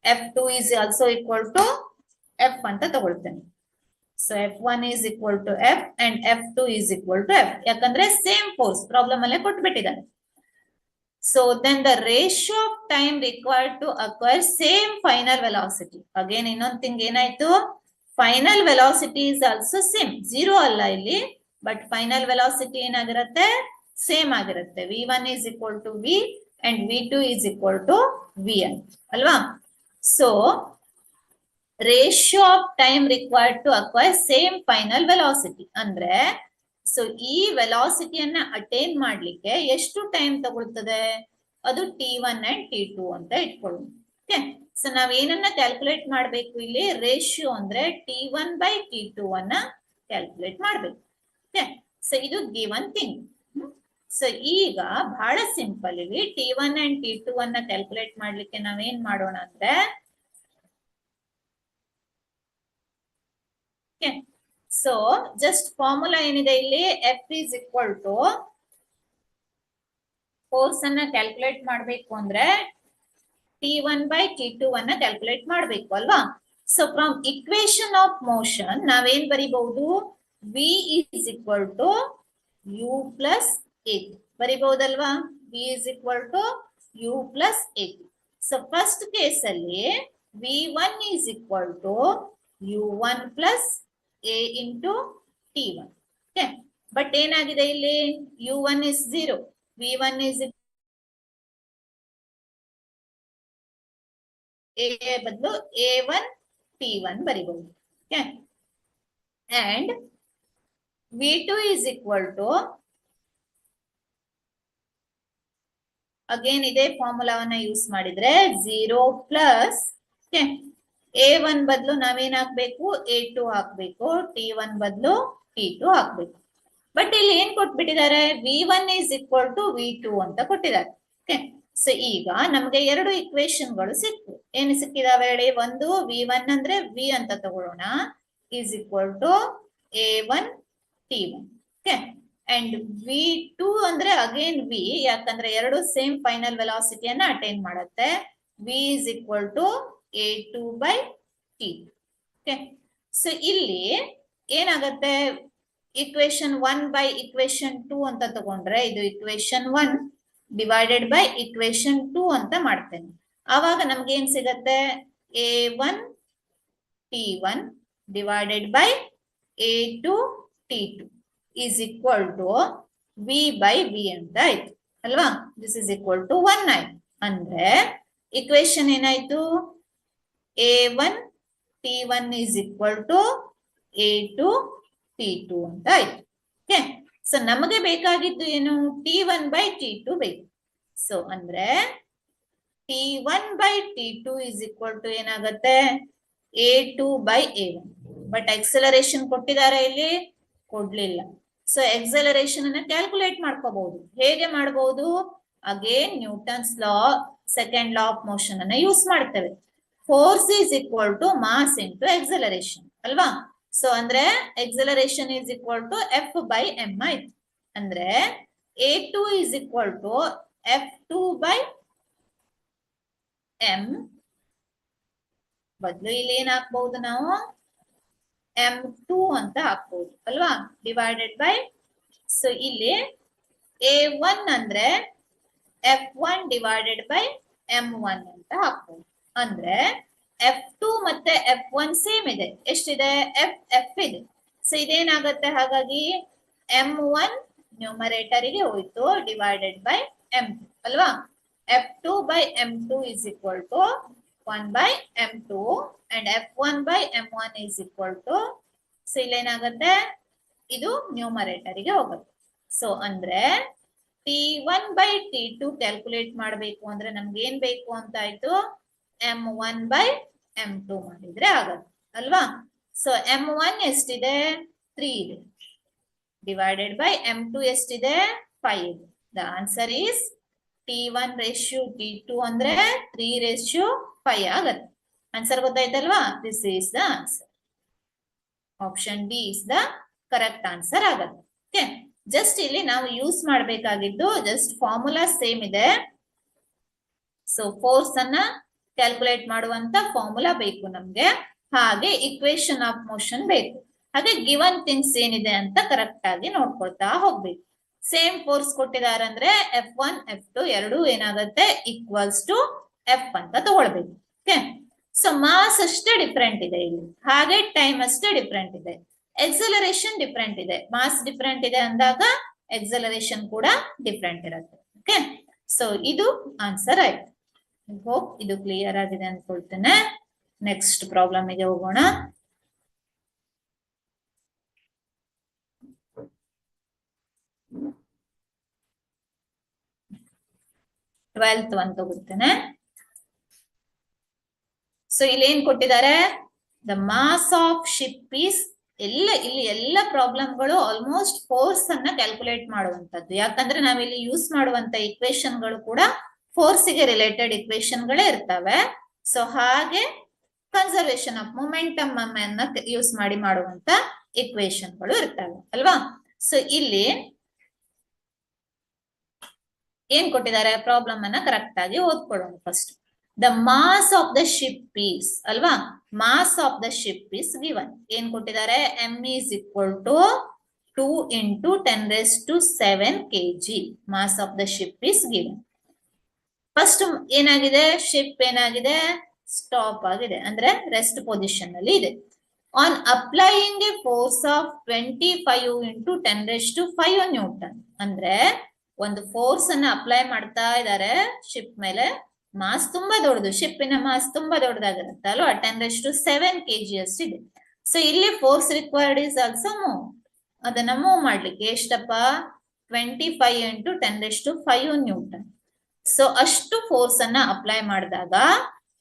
F2 is also equal to F ಅಂತ ತಗೊಳ್ತೇನೆ. So F1 is equal to F and F2 is equal to F. ಯಾಕಂದ್ರೆ ಸೇಮ್ ಫೋರ್ಸ್ ಪ್ರಾಬ್ಲಮ್ ಅಲ್ಲೇ ಕೊಟ್ಬಿಟ್ಟಿದ್ದಾರೆ. So then the ratio of time required to acquire same final velocity. Again ಇನ್ನೊಂದ್ thing ಏನಾಯ್ತು, final velocity is also same, 0 ಅಲ್ಲ ಇಲ್ಲಿ, but final velocity ಏನಾಗಿರುತ್ತೆ, same ಆಗಿರುತ್ತೆ. V1 is equal to V and V2 is equal to Vn ಅಲ್ವಾ. So ratio of time required to acquire same final velocity ಅಂದ್ರೆ, so ಈ ವೆಲಾಸಿಟಿಯನ್ನ attain ಮಾಡ್ಲಿಕ್ಕೆ ಎಷ್ಟು ಟೈಮ್ ತಗೊಳ್ತದೆ, ಅದು T1 ಅಂಡ್ T2 ಅಂತ ಇಟ್ಕೊಳ್ಳೋಣ. ಓಕೆ, ಸೊ ನಾವ್ ಏನನ್ನ ಕ್ಯಾಲ್ಕುಲೇಟ್ ಮಾಡ್ಬೇಕು ಇಲ್ಲಿ, ರೇಷಿಯೋ ಅಂದ್ರೆ T1 by T2 ಅನ್ನ ಕ್ಯಾಲ್ಕುಲೇಟ್ ಮಾಡ್ಬೇಕು. ಓಕೆ, ಸೊ ಇದು ಗಿವನ್ ಥಿಂಗ್. ಸೊ ಈಗ ಬಹಳ ಸಿಂಪಲ್ ಇಲ್ಲಿ T1 ಅಂಡ್ T2 ಅನ್ನ ಕ್ಯಾಲ್ಕುಲೇಟ್ ಮಾಡ್ಲಿಕ್ಕೆ ನಾವೇನ್ ಮಾಡೋಣ ಅಂದ್ರೆ, ಸೊ ಜಸ್ಟ್ ಫಾರ್ಮುಲಾ ಏನಿದೆ ಇಲ್ಲಿ, F is equal to force ಅನ್ನ ಕ್ಯಾಲ್ಕುಲೇಟ್ ಮಾಡ್ಬೇಕು ಅಂದ್ರೆ T1 by T2 ಅನ್ನ ಕ್ಯಾಲ್ಕುಲೇಟ್ ಮಾಡ್ಬೇಕು ಅಲ್ವಾ. So from equation of motion ನಾವೇನ್ ಬರಿಬಹುದು, V is equal to U plus AT ಬರಿಬಹುದಲ್ವಾ. V is equal to U plus AT. So first case ಅಲ್ಲಿ V1 is equal to U1 plus A into T1. Okay, but ಏನಾಗಿದೆ ಇಲ್ಲಿ, U1 is 0, V1 is A ಬದಲು A1 T1 ಬರಿಬಹುದು. ಓಕೆ, and V2 is equal to, again ಇದೇ ಫಾರ್ಮುಲಾವನ್ನ use ಮಾಡಿದ್ರೆ 0 plus A1 ಬದಲು ನಾವೇನ್ ಹಾಕ್ಬೇಕು, A2 ಹಾಕ್ಬೇಕು, T1 ಬದಲು T2 ಹಾಕ್ಬೇಕು. ಬಟ್ ಇಲ್ಲಿ ಏನ್ ಕೊಟ್ಬಿಟ್ಟಿದ್ದಾರೆ, V1 is equal to V2 ಅಂತ ಕೊಟ್ಟಿದ್ದಾರೆ. ಓಕೆ, ಸೊ ಈಗ ನಮ್ಗೆ ಎರಡು ಇಕ್ವೇಶನ್ಗಳು ಸಿಕ್ಕು. ಏನು ಸಿಕ್ಕಿದಾವೆ ಹೇಳಿ, ಒಂದು V1 ಅಂದ್ರೆ V ಅಂತ ತಗೊಳ್ಳೋಣ, is equal to A1 T1. Okay, and V2 ಅಂದ್ರೆ ಅಗೇನ್ V, ಯಾಕಂದ್ರೆ ಎರಡು ಸೇಮ್ ಫೈನಲ್ ವೆಲಾಸಿಟಿಯನ್ನ ಅಟೈನ್ ಮಾಡುತ್ತೆ. V is equal to A2 by T2. Okay, so ಇಲ್ಲಿ ಏನಾಗುತ್ತೆ, ಇಕ್ವೇಶನ್ 1 by ಇಕ್ವೇಶನ್ 2 ಅಂತ ತಗೊಂಡ್ರೆ ಇದು ಇಕ್ವೇಶನ್ 1 ಡಿವೈಡೆಡ್ ಬೈ ಇಕ್ವೇಶನ್ 2 ಅಂತ ಮಾಡ್ತೇನೆ. ಆವಾಗ ನಮ್ಗೆ ಏನ್ ಸಿಗತ್ತೆ, A1 T1 divided by A2 T2 is equal to V by V ಅಂತ ಆಯ್ತು ಅಲ್ವಾ. ದಿಸ್ ಇಸ್ ಈಕ್ವಲ್ ಟು 1 ಆಯ್ತು. ಅಂದ್ರೆ ಇಕ್ವೇಶನ್ ಏನಾಯ್ತು, A1 T1 is equal to A2 T2 ಅಂತ ಆಯ್ತು. ಓಕೆ, ಸೊ ನಮಗೆ ಬೇಕಾಗಿದ್ದು ಏನು, T1 by T2 ಬೇಕು. ಸೊ ಅಂದ್ರೆ T1 by T2 is equal to ಏನಾಗತ್ತೆ, A2 by A1. But acceleration ಕೊಟ್ಟಿದ್ದಾರೆ ಇಲ್ಲಿ, ಕೊಡ್ಲಿಲ್ಲ. ಸೊ ಎಕ್ಸಲರೇಷನ್ ಅನ್ನ ಕ್ಯಾಲ್ಕುಲೇಟ್ ಮಾಡ್ಕೋಬಹುದು. ಹೇಗೆ ಮಾಡಬಹುದು, again Newton's law, second law of motion ಅನ್ನ ಯೂಸ್ ಮಾಡ್ತೇವೆ. Force is equal to mass into acceleration ಅಲ್ವಾ. ಸೊ ಅಂದ್ರೆ acceleration is equal to F by M ಆಯ್ತು. ಅಂದ್ರೆ A2 is equal to F2 by M ಬದಲು ಇಲ್ಲಿ ಏನ್ ಹಾಕ್ಬಹುದು ನಾವು, M2 ಅಂತ ಹಾಕ್ಬಹುದು ಅಲ್ವಾ, ಡಿವೈಡೆಡ್ ಬೈ, ಸೊ ಇಲ್ಲಿ A1 ಅಂದ್ರೆ F1 ಡಿವೈಡೆಡ್ ಬೈ M1 ಅಂತ ಹಾಕ್ಬಹುದು. ಅಂದ್ರೆ F2 ಮತ್ತೆ F1 ಸೇಮ್ ಇದೆ, ಎಷ್ಟಿದೆ, F ಇದೆ. ಸೊ ಇದೇನಾಗತ್ತೆ, ಹಾಗಾಗಿ M1 ನ್ಯೂಮರೇಟರ್ ಗೆ ಹೋಯ್ತು, ಡಿವೈಡೆಡ್ ಬೈ M2 ಅಲ್ವಾ. F2 by M2 is equal to 1 by M2 and F1 by M1 is equal to, so ಇಲ್ಲೇನಾಗತ್ತೆ, ಇದು ನ್ಯೂಮರೇಟರ್ ಗೆ ಹೋಗುತ್ತೆ. ಸೊ ಅಂದ್ರೆ T1 by T2 ಕ್ಯಾಲ್ಕುಲೇಟ್ ಮಾಡಬೇಕು ಅಂದ್ರೆ ನಮ್ಗೆ ಏನ್ ಬೇಕು ಅಂತ ಆಯ್ತು, M1 by M2 ಮಾಡಿದ್ರೆ ಆಗತ್ತೆ. ಅಲ್ವಾ? ಸೊ m1 ಎಷ್ಟಿದೆ? 3 ಇದೆ. ಡಿವೈಡೆಡ್ ಬೈ m2 ಎಷ್ಟಿದೆ? 5 ಇದೆ. The answer is T1 ratio T2 ಅಂದ್ರೆ 3 ರೇಷಿಯೋ 5 ಆಗತ್ತೆ. ಆನ್ಸರ್ ಗೊತ್ತಾಯ್ತಲ್ವಾ? This is the answer. Option D is the correct answer ಆಗತ್ತೆ. ಓಕೆ, ಜಸ್ಟ್ ಇಲ್ಲಿ ನಾವು ಯೂಸ್ ಮಾಡಬೇಕಾಗಿದ್ದು ಜಸ್ಟ್ ಫಾರ್ಮುಲಾ ಸೇಮ್ ಇದೆ. ಸೊ ಫೋರ್ಸ್ ಅನ್ನ ಕ್ಯಾಲ್ಕುಲೇಟ್ ಮಾಡುವಂತ ಫಾರ್ಮುಲಾ ಬೇಕು ನಮ್ಗೆ, ಹಾಗೆ ಇಕ್ವೇಶನ್ ಆಫ್ ಮೋಷನ್ ಬೇಕು, ಹಾಗೆ ಗಿವನ್ ಥಿಂಗ್ಸ್ ಏನಿದೆ ಅಂತ ಕರೆಕ್ಟ್ ಆಗಿ ನೋಡ್ಕೊಳ್ತಾ ಹೋಗ್ಬೇಕು. ಸೇಮ್ ಫೋರ್ಸ್ ಕೊಟ್ಟಿದಾರಂದ್ರೆ F1 F2 ಎರಡು ಏನಾಗುತ್ತೆ ಈಕ್ವಲ್ಸ್ ಟು F ಅಂತ ತಗೊಳ್ಬೇಕು. ಓಕೆ, ಸೊ ಮಾಸ್ ಅಷ್ಟೇ ಡಿಫ್ರೆಂಟ್ ಇದೆ ಇಲ್ಲಿ, ಹಾಗೆ ಟೈಮ್ ಅಷ್ಟೇ ಡಿಫ್ರೆಂಟ್ ಇದೆ. ಎಕ್ಸಲರೇಷನ್ ಡಿಫ್ರೆಂಟ್ ಇದೆ, ಮಾಸ್ ಡಿಫ್ರೆಂಟ್ ಇದೆ ಅಂದಾಗ ಎಕ್ಸಲರೇಷನ್ ಕೂಡ ಡಿಫ್ರೆಂಟ್ ಇರುತ್ತೆ. ಓಕೆ, ಸೊ ಇದು ಆನ್ಸರ್ ಆಯ್ತು. ಹೋಪ್ ಇದು ಕ್ಲಿಯರ್ ಆಗಿದೆ ಅನ್ಕೊಳ್ತೇನೆ. ನೆಕ್ಸ್ಟ್ ಪ್ರಾಬ್ಲಮ್ ಗೆ ಹೋಗೋಣ. Twelfth one ತಗೊಳ್ತೇನೆ. ಸೊ ಇಲ್ಲಿ ಏನ್ ಕೊಟ್ಟಿದ್ದಾರೆ? The mass of ship is, ಇಲ್ಲಿ ಎಲ್ಲ ಪ್ರಾಬ್ಲಮ್ಗಳು ಆಲ್ಮೋಸ್ಟ್ ಫೋರ್ಸ್ ಅನ್ನ ಕ್ಯಾಲ್ಕುಲೇಟ್ ಮಾಡುವಂತದ್ದು, ಯಾಕಂದ್ರೆ ನಾವಿಲ್ಲಿ ಯೂಸ್ ಮಾಡುವಂತ ಇಕ್ವೇಶನ್ ಗಳು ಕೂಡ ಫೋರ್ಸ್ ಗೆ ರಿಲೇಟೆಡ್ ಇಕ್ವೇಶನ್ ಗಳೇ ಇರ್ತವೆ. ಸೊ ಹಾಗೆ ಕನ್ಸರ್ವೇಶನ್ ಆಫ್ ಮೊಮೆಂಟಮ್ ಅನ್ನ ಯೂಸ್ ಮಾಡಿ ಮಾಡುವಂತ ಇಕ್ವೇಶನ್ ಗಳು ಇರ್ತವೆ ಅಲ್ವಾ? ಸೊ ಇಲ್ಲಿ ಏನ್ ಕೊಟ್ಟಿದ್ದಾರೆ? ಪ್ರಾಬ್ಲಮ್ ಅನ್ನ ಕರೆಕ್ಟ್ ಆಗಿ ಓದ್ಕೊಳ್ಳೋಣ first. The mass of the ship is ಅಲ್ವಾ? Mass of the ship is given. ಏನ್ ಕೊಟ್ಟಿದ್ದಾರೆ? m is equal to 2 into 10⁷ kg. Mass of the ship is given. First ಏನಾಗಿದೆ? ಶಿಪ್ ಏನಾಗಿದೆ? ಸ್ಟಾಪ್ ಆಗಿದೆ, ಅಂದ್ರೆ ರೆಸ್ಟ್ ಪೊಸಿಷನ್ ಅಲ್ಲಿ ಇದೆ. On applying a force of 25 into 10⁵ Newton, ಅಂದ್ರೆ ಒಂದು ಫೋರ್ಸ್ ಅನ್ನ ಅಪ್ಲೈ ಮಾಡ್ತಾ ಇದ್ದಾರೆ ಶಿಪ್ ಮೇಲೆ. ಮಾಸ್ ತುಂಬಾ ದೊಡ್ಡದು, ಶಿಪ್ಪಿನ ಮಾಸ್ ತುಂಬಾ ದೊಡ್ಡದಾಗಿರುತ್ತೆ ಅಲ್ವಾ? 10⁷ kg ಅಷ್ಟಿದೆ. ಸೊ ಇಲ್ಲಿ force required is also move. ಅದನ್ನ ಮೂವ್ ಮಾಡ್ಲಿಕ್ಕೆ ಎಷ್ಟಪ್ಪ? 25 into 10⁵ ನ್ಯೂಟನ್. ಸೊ ಅಷ್ಟು ಫೋರ್ಸ್ ಅನ್ನ ಅಪ್ಲೈ ಮಾಡಿದಾಗ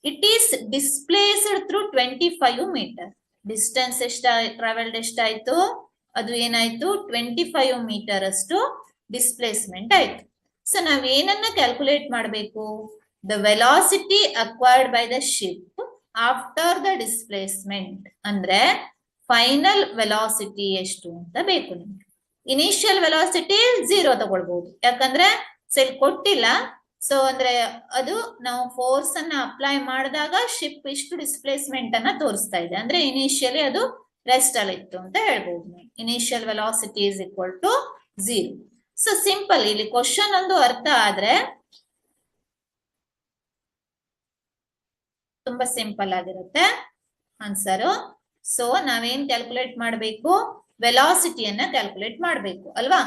it is displaced through 25 metre. Distance travelled ಎಷ್ಟಾಯ್ತು? ಅದು ಏನಾಯ್ತು? 25 ಮೀಟರ್ ಅಷ್ಟು ಡಿಸ್ಪ್ಲೇಸ್ಮೆಂಟ್ ಆಯ್ತು. ಸೊ ನಾವ್ ಏನನ್ನ ಕ್ಯಾಲ್ಕುಲೇಟ್ ಮಾಡಬೇಕು? The velocity acquired by the ship after the displacement, ಅಂದ್ರೆ ಫೈನಲ್ ವೆಲಾಸಿಟಿ ಎಷ್ಟು ಅಂತ ಬೇಕು ನಿಮ್ಗೆ. ಇನಿಷಿಯಲ್ ವೆಲಾಸಿಟಿ 0 ತಗೊಳ್ಬಹುದು, ಯಾಕಂದ್ರೆ ಇಲ್ಲಿ ಕೊಟ್ಟಿಲ್ಲ. ಸೊ ಅಂದ್ರೆ ಅದು ನಾವು ಫೋರ್ಸ್ ಅನ್ನ ಅಪ್ಲೈ ಮಾಡಿದಾಗ ಶಿಪ್ ಇಷ್ಟು ಡಿಸ್ಪ್ಲೇಸ್ಮೆಂಟ್ ಅನ್ನ ತೋರಿಸ್ತಾ ಇದೆ, ಅಂದ್ರೆ ಇನಿಷಿಯಲಿ ಅದು ರೆಸ್ಟ್ ಅಲ್ಲಿ ಇತ್ತು ಅಂತ ಹೇಳ್ಬಹುದು. Initial velocity is equal to 0. So simple, ಇಲ್ಲಿ ಕ್ವಶನ್ ಒಂದು ಅರ್ಥ ಆದ್ರೆ ತುಂಬಾ ಸಿಂಪಲ್ ಆಗಿರುತ್ತೆ ಆನ್ಸರ್. ಸೊ ನಾವೇನ್ ಕ್ಯಾಲ್ಕುಲೇಟ್ ಮಾಡಬೇಕು? ವೆಲಾಸಿಟಿಯನ್ನ ಕ್ಯಾಲ್ಕುಲೇಟ್ ಮಾಡಬೇಕು ಅಲ್ವಾ?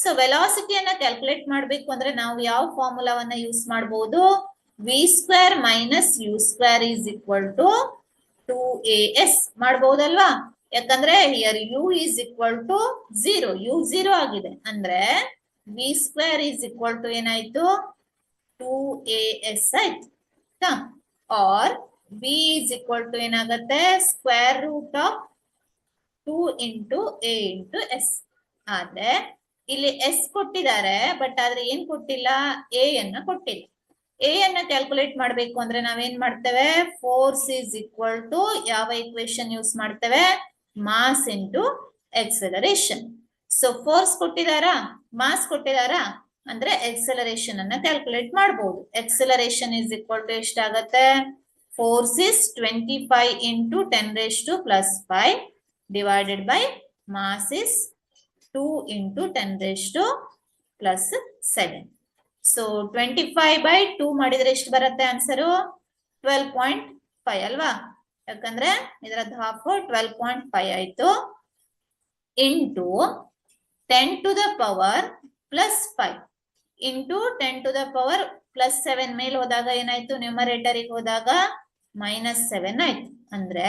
ಸೊ ವೆಲಾಸಿಟಿಯನ್ನ ಕ್ಯಾಲ್ಕುಲೇಟ್ ಮಾಡಬೇಕು ಅಂದ್ರೆ ನಾವು ಯಾವ ಫಾರ್ಮುಲಾವನ್ನ ಯೂಸ್ ಮಾಡಬಹುದು? v² - u² is equal to 2as ಮಾಡಬಹುದಲ್ವಾ? ಯಾಕಂದ್ರೆ here u is equal to 0, u 0 ಆಗಿದೆ, ಅಂದ್ರೆ v² ಈಸ್ ಈಕ್ವಲ್ ಟು ಏನಾಯ್ತು? 2as ಆಯ್ತು. Or v is equal to ಏನಾಗುತ್ತೆ? Square root of 2 into a into s. ಆದ್ರೆ ಇಲ್ಲಿ ಎಸ್ ಕೊಟ್ಟಿದ್ದಾರೆ, ಬಟ್ ಆದ್ರೆ ಏನ್ ಕೊಟ್ಟಿಲ್ಲ? ಎ ಅನ್ನ ಕೊಟ್ಟಿಲ್ಲ. ಎ ಅನ್ನ ಕ್ಯಾಲ್ಕುಲೇಟ್ ಮಾಡ್ಬೇಕು ಅಂದ್ರೆ ನಾವೇನ್ ಮಾಡ್ತೇವೆ? ಫೋರ್ಸ್ ಈಸ್ ಈಕ್ವಲ್ ಟು ಯಾವ ಇಕ್ವೇಶನ್ ಯೂಸ್ ಮಾಡ್ತೇವೆ? Mass into acceleration. So force ಕೊಟ್ಟಿದಾರಾ, ಮಾಸ್ ಕೊಟ್ಟಿದಾರಾ, ಅಂದ್ರೆ ಎಕ್ಸಲರೇಷನ್ ಅನ್ನ ಕ್ಯಾಲ್ಕುಲೇಟ್ ಮಾಡಬಹುದು. ಎಕ್ಸಲರೇಷನ್ ಈಸ್ ಈಕ್ವಲ್ ಟು ಎಷ್ಟಾಗತ್ತೆ? Force is 25 into 10⁻⁵ divided by mass is 2 into 10⁻⁷. So 25/2 ಮಾಡಿದ್ರೆ ಎಷ್ಟು ಬರುತ್ತೆ ಆನ್ಸರು? 12.5 ಅಲ್ವಾ? ಯಾಕಂದ್ರೆ ಇದರದ್ದು ಹಾಫ್ 12.5 ಆಯ್ತು. ಇಂಟು 10⁻⁻5 ಇಂಟು 10⁻+7 ಮೇಲೆ ಹೋದಾಗ ಏನಾಯ್ತು? ನ್ಯೂಮರೇಟರಿಗೆ ಹೋದಾಗ -7 ಆಯ್ತು. ಅಂದ್ರೆ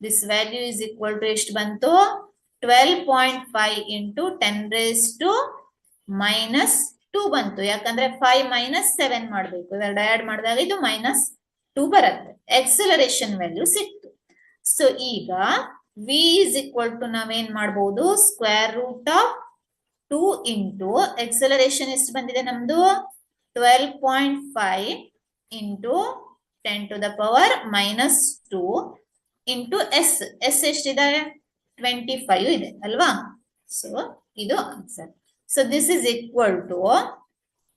this value is equal to ಎಷ್ಟು ಬಂತು? 12.5 into 10⁻⁻2 ಬಂತು. ಯಾಕಂದ್ರೆ 5 - 7 ಮಾಡ್ಬೇಕು, ಇವೆರಡು ಆಡ್ ಮಾಡಿದಾಗ ಇದು -2 ಬರುತ್ತೆ. ಎಕ್ಸಲರೇಷನ್ ವ್ಯಾಲ್ಯೂ ಸಿಕ್ತು. ಸೊ ಈಗ v is equal to ನಾವೇನ್ ಮಾಡ್ಬೋದು square root of 2 into acceleration ಎಷ್ಟು ಬಂದಿದೆ ನಮ್ದು 12.5 into 10 to the power minus 2 into S ಎಷ್ಟಿದೆ 25 ಇದೆ ಅಲ್ವಾ. ಸೊ ಇದು answer. So this is equal to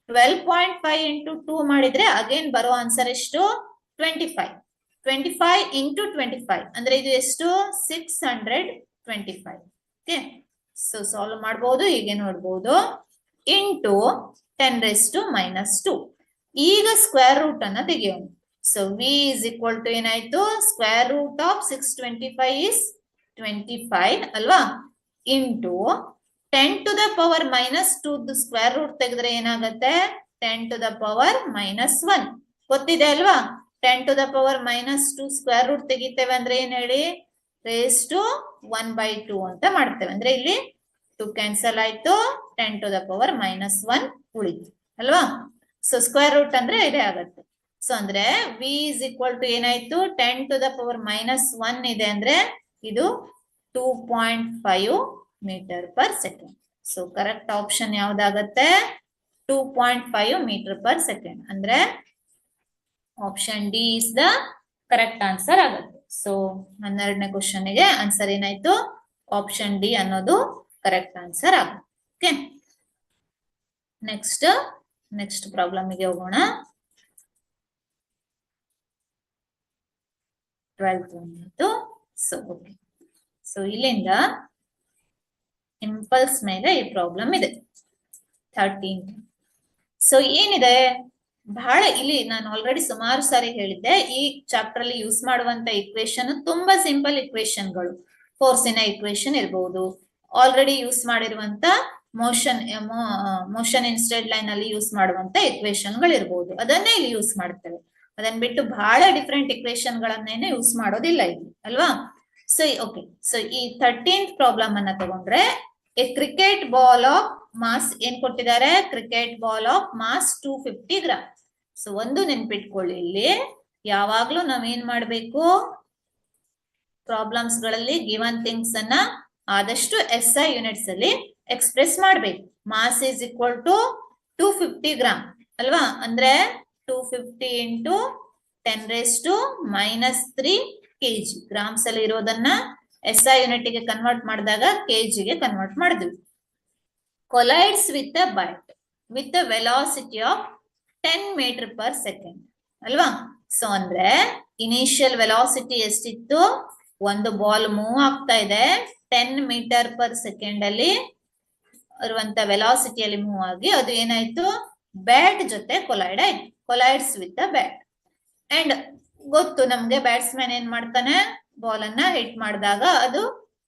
12.5 into 2 ಮಾಡಿದ್ರೆ ಅಗೇನ್ ಬರೋ ಆನ್ಸರ್ ಎಷ್ಟು 25 ಇಂಟು 25 ಅಂದ್ರೆ ಇದು ಎಷ್ಟು 625. ಓಕೆ, ಸೊ ಸಾಲ್ವ್ ಮಾಡಬಹುದು. ಹೀಗೆ ನೋಡಬಹುದು ಇಂಟು 10⁻². ಈಗ ಸ್ಕ್ವೇರ್ ರೂಟ್ ಅನ್ನ ತೆಗೆಯೋಣ. So v is equal to ಏನಾಯ್ತು ಸ್ಕ್ವೇರ್ ರೂಟ್ ಆಫ್ 625 is 25 ಅಲ್ವಾ, into 10 to the power -2 square root ತೆಗೆದ್ರೆ ಏನಾಗುತ್ತೆ 10 to the power -1 ಗೊತ್ತಿದೆ ಅಲ್ವಾ. 10 to the power -2 square root ತೆಗಿತೇವೆ ಅಂದ್ರೆ ಏನ್ ಹೇಳಿ ರೇಸ್ ಟು 1/2 ಅಂತ ಮಾಡ್ತೇವೆ. ಅಂದ್ರೆ ಇಲ್ಲಿ 2 ಕ್ಯಾನ್ಸಲ್ ಆಯ್ತು, 10 to the power -1 ಉಳಿತು ಅಲ್ವಾ. ಸೊ ಸ್ಕ್ವೇರ್ ರೂಟ್ ಅಂದ್ರೆ ಇದೇ ಆಗತ್ತೆ. ಸೊ ಅಂದ್ರೆ v is equal to ಏನಾಯ್ತು 10 to the power -1 ಇದೆ ಅಂದ್ರೆ ಇದು 2.5 metre per second. So correct option ಯಾವ್ದಾಗತ್ತೆ 2.5 ಮೀಟರ್ ಪರ್ ಸೆಕೆಂಡ್. ಅಂದ್ರೆ option D is the correct answer ಆಗುತ್ತೆ. ಸೊ 12ನೇ ಕ್ವಶನ್ ಗೆ ಆನ್ಸರ್ ಏನಾಯ್ತು ಆಪ್ಷನ್ ಡಿ ಅನ್ನೋದು ಕರೆಕ್ಟ್ ಆನ್ಸರ್ ಆಗುತ್ತೆ. ಓಕೆ, ನೆಕ್ಸ್ಟ್ ಪ್ರಾಬ್ಲಮ್ ಗೆ ಹೋಗೋಣ. 12th. ಸೊ ಓಕೆ, ಸೊ ಇಲ್ಲಿಂದ ಇಂಪಲ್ಸ್ ಮೇಲೆ ಈ ಪ್ರಾಬ್ಲಮ್ ಇದೆ 13th. ಸೊ ಏನಿದೆ ಬಹಳ ಇಲ್ಲಿ ನಾನು ಆಲ್ರೆಡಿ ಸುಮಾರು ಸಾರಿ ಹೇಳಿದ್ದೆ, ಈ ಚಾಪ್ಟರ್ ಅಲ್ಲಿ ಯೂಸ್ ಮಾಡುವಂತ ಇಕ್ವೇಶನ್ ತುಂಬಾ ಸಿಂಪಲ್ ಇಕ್ವೇಶನ್ಗಳು. ಫೋರ್ಸಿನ ಇಕ್ವೇಶನ್ ಇರಬಹುದು, ಆಲ್ರೆಡಿ ಯೂಸ್ ಮಾಡಿರುವಂತ ಮೋಷನ್ ಇನ್ ಸ್ಟ್ರೇಟ್ ಲೈನ್ ಅಲ್ಲಿ ಯೂಸ್ ಮಾಡುವಂತ ಇಕ್ವೇಶನ್ ಗಳು ಇರಬಹುದು, ಅದನ್ನೇ ಇಲ್ಲಿ ಯೂಸ್ ಮಾಡ್ತೇವೆ. ಅದನ್ನ ಬಿಟ್ಟು ಬಹಳ ಡಿಫ್ರೆಂಟ್ ಇಕ್ವೇಶನ್ ಗಳನ್ನೇನೆ ಯೂಸ್ ಮಾಡೋದಿಲ್ಲ ಇಲ್ಲಿ ಅಲ್ವಾ. ಸೊ ಓಕೆ, ಸೊ ಈ 13th ಪ್ರಾಬ್ಲಮ್ ಅನ್ನ ತಗೊಂಡ್ರೆ a cricket ball of mass ಏನ್ ಕೊಟ್ಟಿದ್ದಾರೆ cricket ball of mass 250 gram. So ಒಂದು ನೆನ್ಪಿಟ್ಕೊಳ್ಳಿ, ಇಲ್ಲಿ ಯಾವಾಗ್ಲೂ ನಾವೇನ್ ಮಾಡ್ಬೇಕು ಪ್ರಾಬ್ಲಮ್ಸ್ ಗಳಲ್ಲಿ ಗಿವನ್ ಥಿಂಗ್ಸ್ ಅನ್ನ ಆದಷ್ಟು SI ಯೂನಿಟ್ಸ್ ಅಲ್ಲಿ ಎಕ್ಸ್ಪ್ರೆಸ್ ಮಾಡ್ಬೇಕು. Mass is equal to 250 gram ಅಲ್ವಾ. ಅಂದ್ರೆ 250 ಇಂಟು 10⁻³ kg ಗ್ರಾಮ್ಸ್ ಅಲ್ಲಿ ಇರೋದನ್ನ SI ಯೂನಿಟ್ ಗೆ ಕನ್ವರ್ಟ್ ಮಾಡಿದಾಗ kg ಗೆ ಕನ್ವರ್ಟ್ ಮಾಡಿದ್ವಿ. Collides with a bat with a velocity of 10 metre per second ಅಲ್ವಾ. ಸೊ ಅಂದ್ರೆ ಇನಿಷಿಯಲ್ ವೆಲಾಸಿಟಿ ಎಷ್ಟಿತ್ತು, ಒಂದು ಬಾಲ್ ಮೂವ್ ಆಗ್ತಾ ಇದೆ 10 ಮೀಟರ್ ಪರ್ ಸೆಕೆಂಡ್ ಅಲ್ಲಿ ಇರುವಂತ ವೆಲಾಸಿಟಿಯಲ್ಲಿ ಮೂವ್ ಆಗಿ ಅದು ಏನಾಯ್ತು ಬ್ಯಾಟ್ ಜೊತೆ ಕೊಲೈಡ್ ಆಯ್ತು. Colloids with a bat. And ಗೊತ್ತು ನಮ್ಗೆ ಬ್ಯಾಟ್ಸ್ಮನ್ ಏನ್ ಮಾಡ್ತಾನೆ ಬಾಲ್ ಅನ್ನ ಹಿಟ್ ಮಾಡಿದಾಗ ಅದು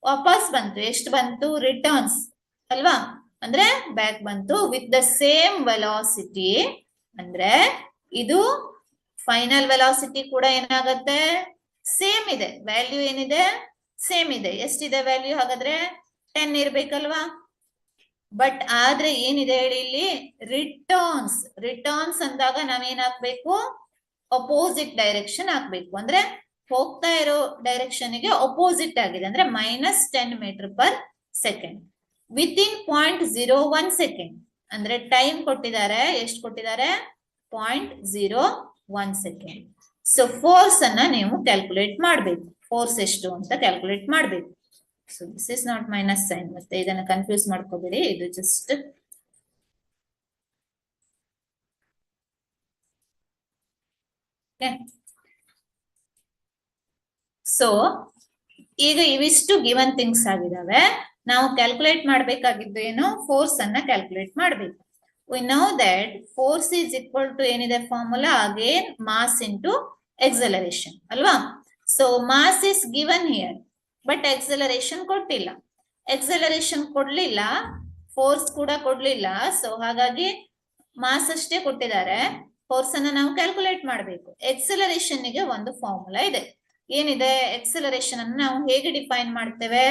ವಾಪಸ್ ಬಂತು. ಎಷ್ಟು ಬಂತು ರಿಟರ್ನ್ಸ್ ಅಲ್ವಾ, ಅಂದ್ರೆ ಬ್ಯಾಕ್ ಬಂತು ವಿತ್ ದ ಸೇಮ್ ವೆಲಾಸಿಟಿ. ಅಂದ್ರೆ ಇದು ಫೈನಲ್ ವೆಲಾಸಿಟಿ ಕೂಡ ಏನಾಗತ್ತೆ ಸೇಮ್ ಇದೆ, ವ್ಯಾಲ್ಯೂ ಏನಿದೆ ಸೇಮ್ ಇದೆ. ಎಷ್ಟಿದೆ ವ್ಯಾಲ್ಯೂ ಹಾಗಾದ್ರೆ 10 ಇರ್ಬೇಕಲ್ವಾ. ಬಟ್ ಆದ್ರೆ ಏನಿದೆ ಹೇಳಿ ಇಲ್ಲಿ ರಿಟರ್ನ್ಸ್ ಅಂದಾಗ ನಾವೇನ್ ಹಾಕ್ಬೇಕು ಅಪೋಸಿಟ್ ಡೈರೆಕ್ಷನ್ ಹಾಕ್ಬೇಕು. ಅಂದ್ರೆ ಹೋಗ್ತಾ ಇರೋ ಡೈರೆಕ್ಷನ್ ಗೆ ಅಪೋಸಿಟ್ ಆಗಿದೆ, ಅಂದ್ರೆ -10 metre per second within 0.01 second. ಅಂದ್ರೆ ಟೈಮ್ ಕೊಟ್ಟಿದ್ದಾರೆ, ಎಷ್ಟು ಕೊಟ್ಟಿದ್ದಾರೆ 0.01 ಸೆಕೆಂಡ್. ಸೊ ಫೋರ್ಸ್ ಅನ್ನ ನೀವು ಕ್ಯಾಲ್ಕುಲೇಟ್ ಮಾಡ್ಬೇಕು, ಫೋರ್ಸ್ ಎಷ್ಟು ಅಂತ ಕ್ಯಾಲ್ಕುಲೇಟ್ ಮಾಡ್ಬೇಕು. So this is not minus sign, ಮತ್ತೆ ಇದನ್ನ ಕನ್ಫ್ಯೂಸ್ ಮಾಡ್ಕೋಬೇಡಿ, ಇದು ಜಸ್ಟ್ ಸೊ ಈಗ ಇವಿಷ್ಟು ಗಿವನ್ ಥಿಂಗ್ಸ್ ಆಗಿದಾವೆ. ನಾವು ಕ್ಯಾಲ್ಕುಲೇಟ್ ಮಾಡ್ಬೇಕಾಗಿದ್ದು ಏನು ಫೋರ್ಸ್ ಅನ್ನ ಕ್ಯಾಲ್ಕುಲೇಟ್ ಮಾಡ್ಬೇಕು. we know that force is equal to ಏನಿದೆ formula again mass into acceleration ಅಲ್ವಾ. So mass is given here but acceleration ಕೊಟ್ಟಿಲ್ಲ. ಎಕ್ಸಲರೇಷನ್ ಕೊಡ್ಲಿಲ್ಲ, ಫೋರ್ಸ್ ಕೂಡ ಕೊಡ್ಲಿಲ್ಲ. ಸೊ ಹಾಗಾಗಿ ಮಾಸ್ ಅಷ್ಟೇ ಕೊಟ್ಟಿದ್ದಾರೆ, ಫೋರ್ಸ್ ಅನ್ನ ನಾವು ಕ್ಯಾಲ್ಕುಲೇಟ್ ಮಾಡಬೇಕು. ಎಕ್ಸಲರೇಷನ್ ಗೆ ಒಂದು ಫಾರ್ಮುಲಾ ಇದೆ. ಏನಿದೆ ಎಕ್ಸಲರೇಷನ್ ಅನ್ನು ನಾವು ಹೇಗೆ ಡಿಫೈನ್ ಮಾಡ್ತೇವೆ,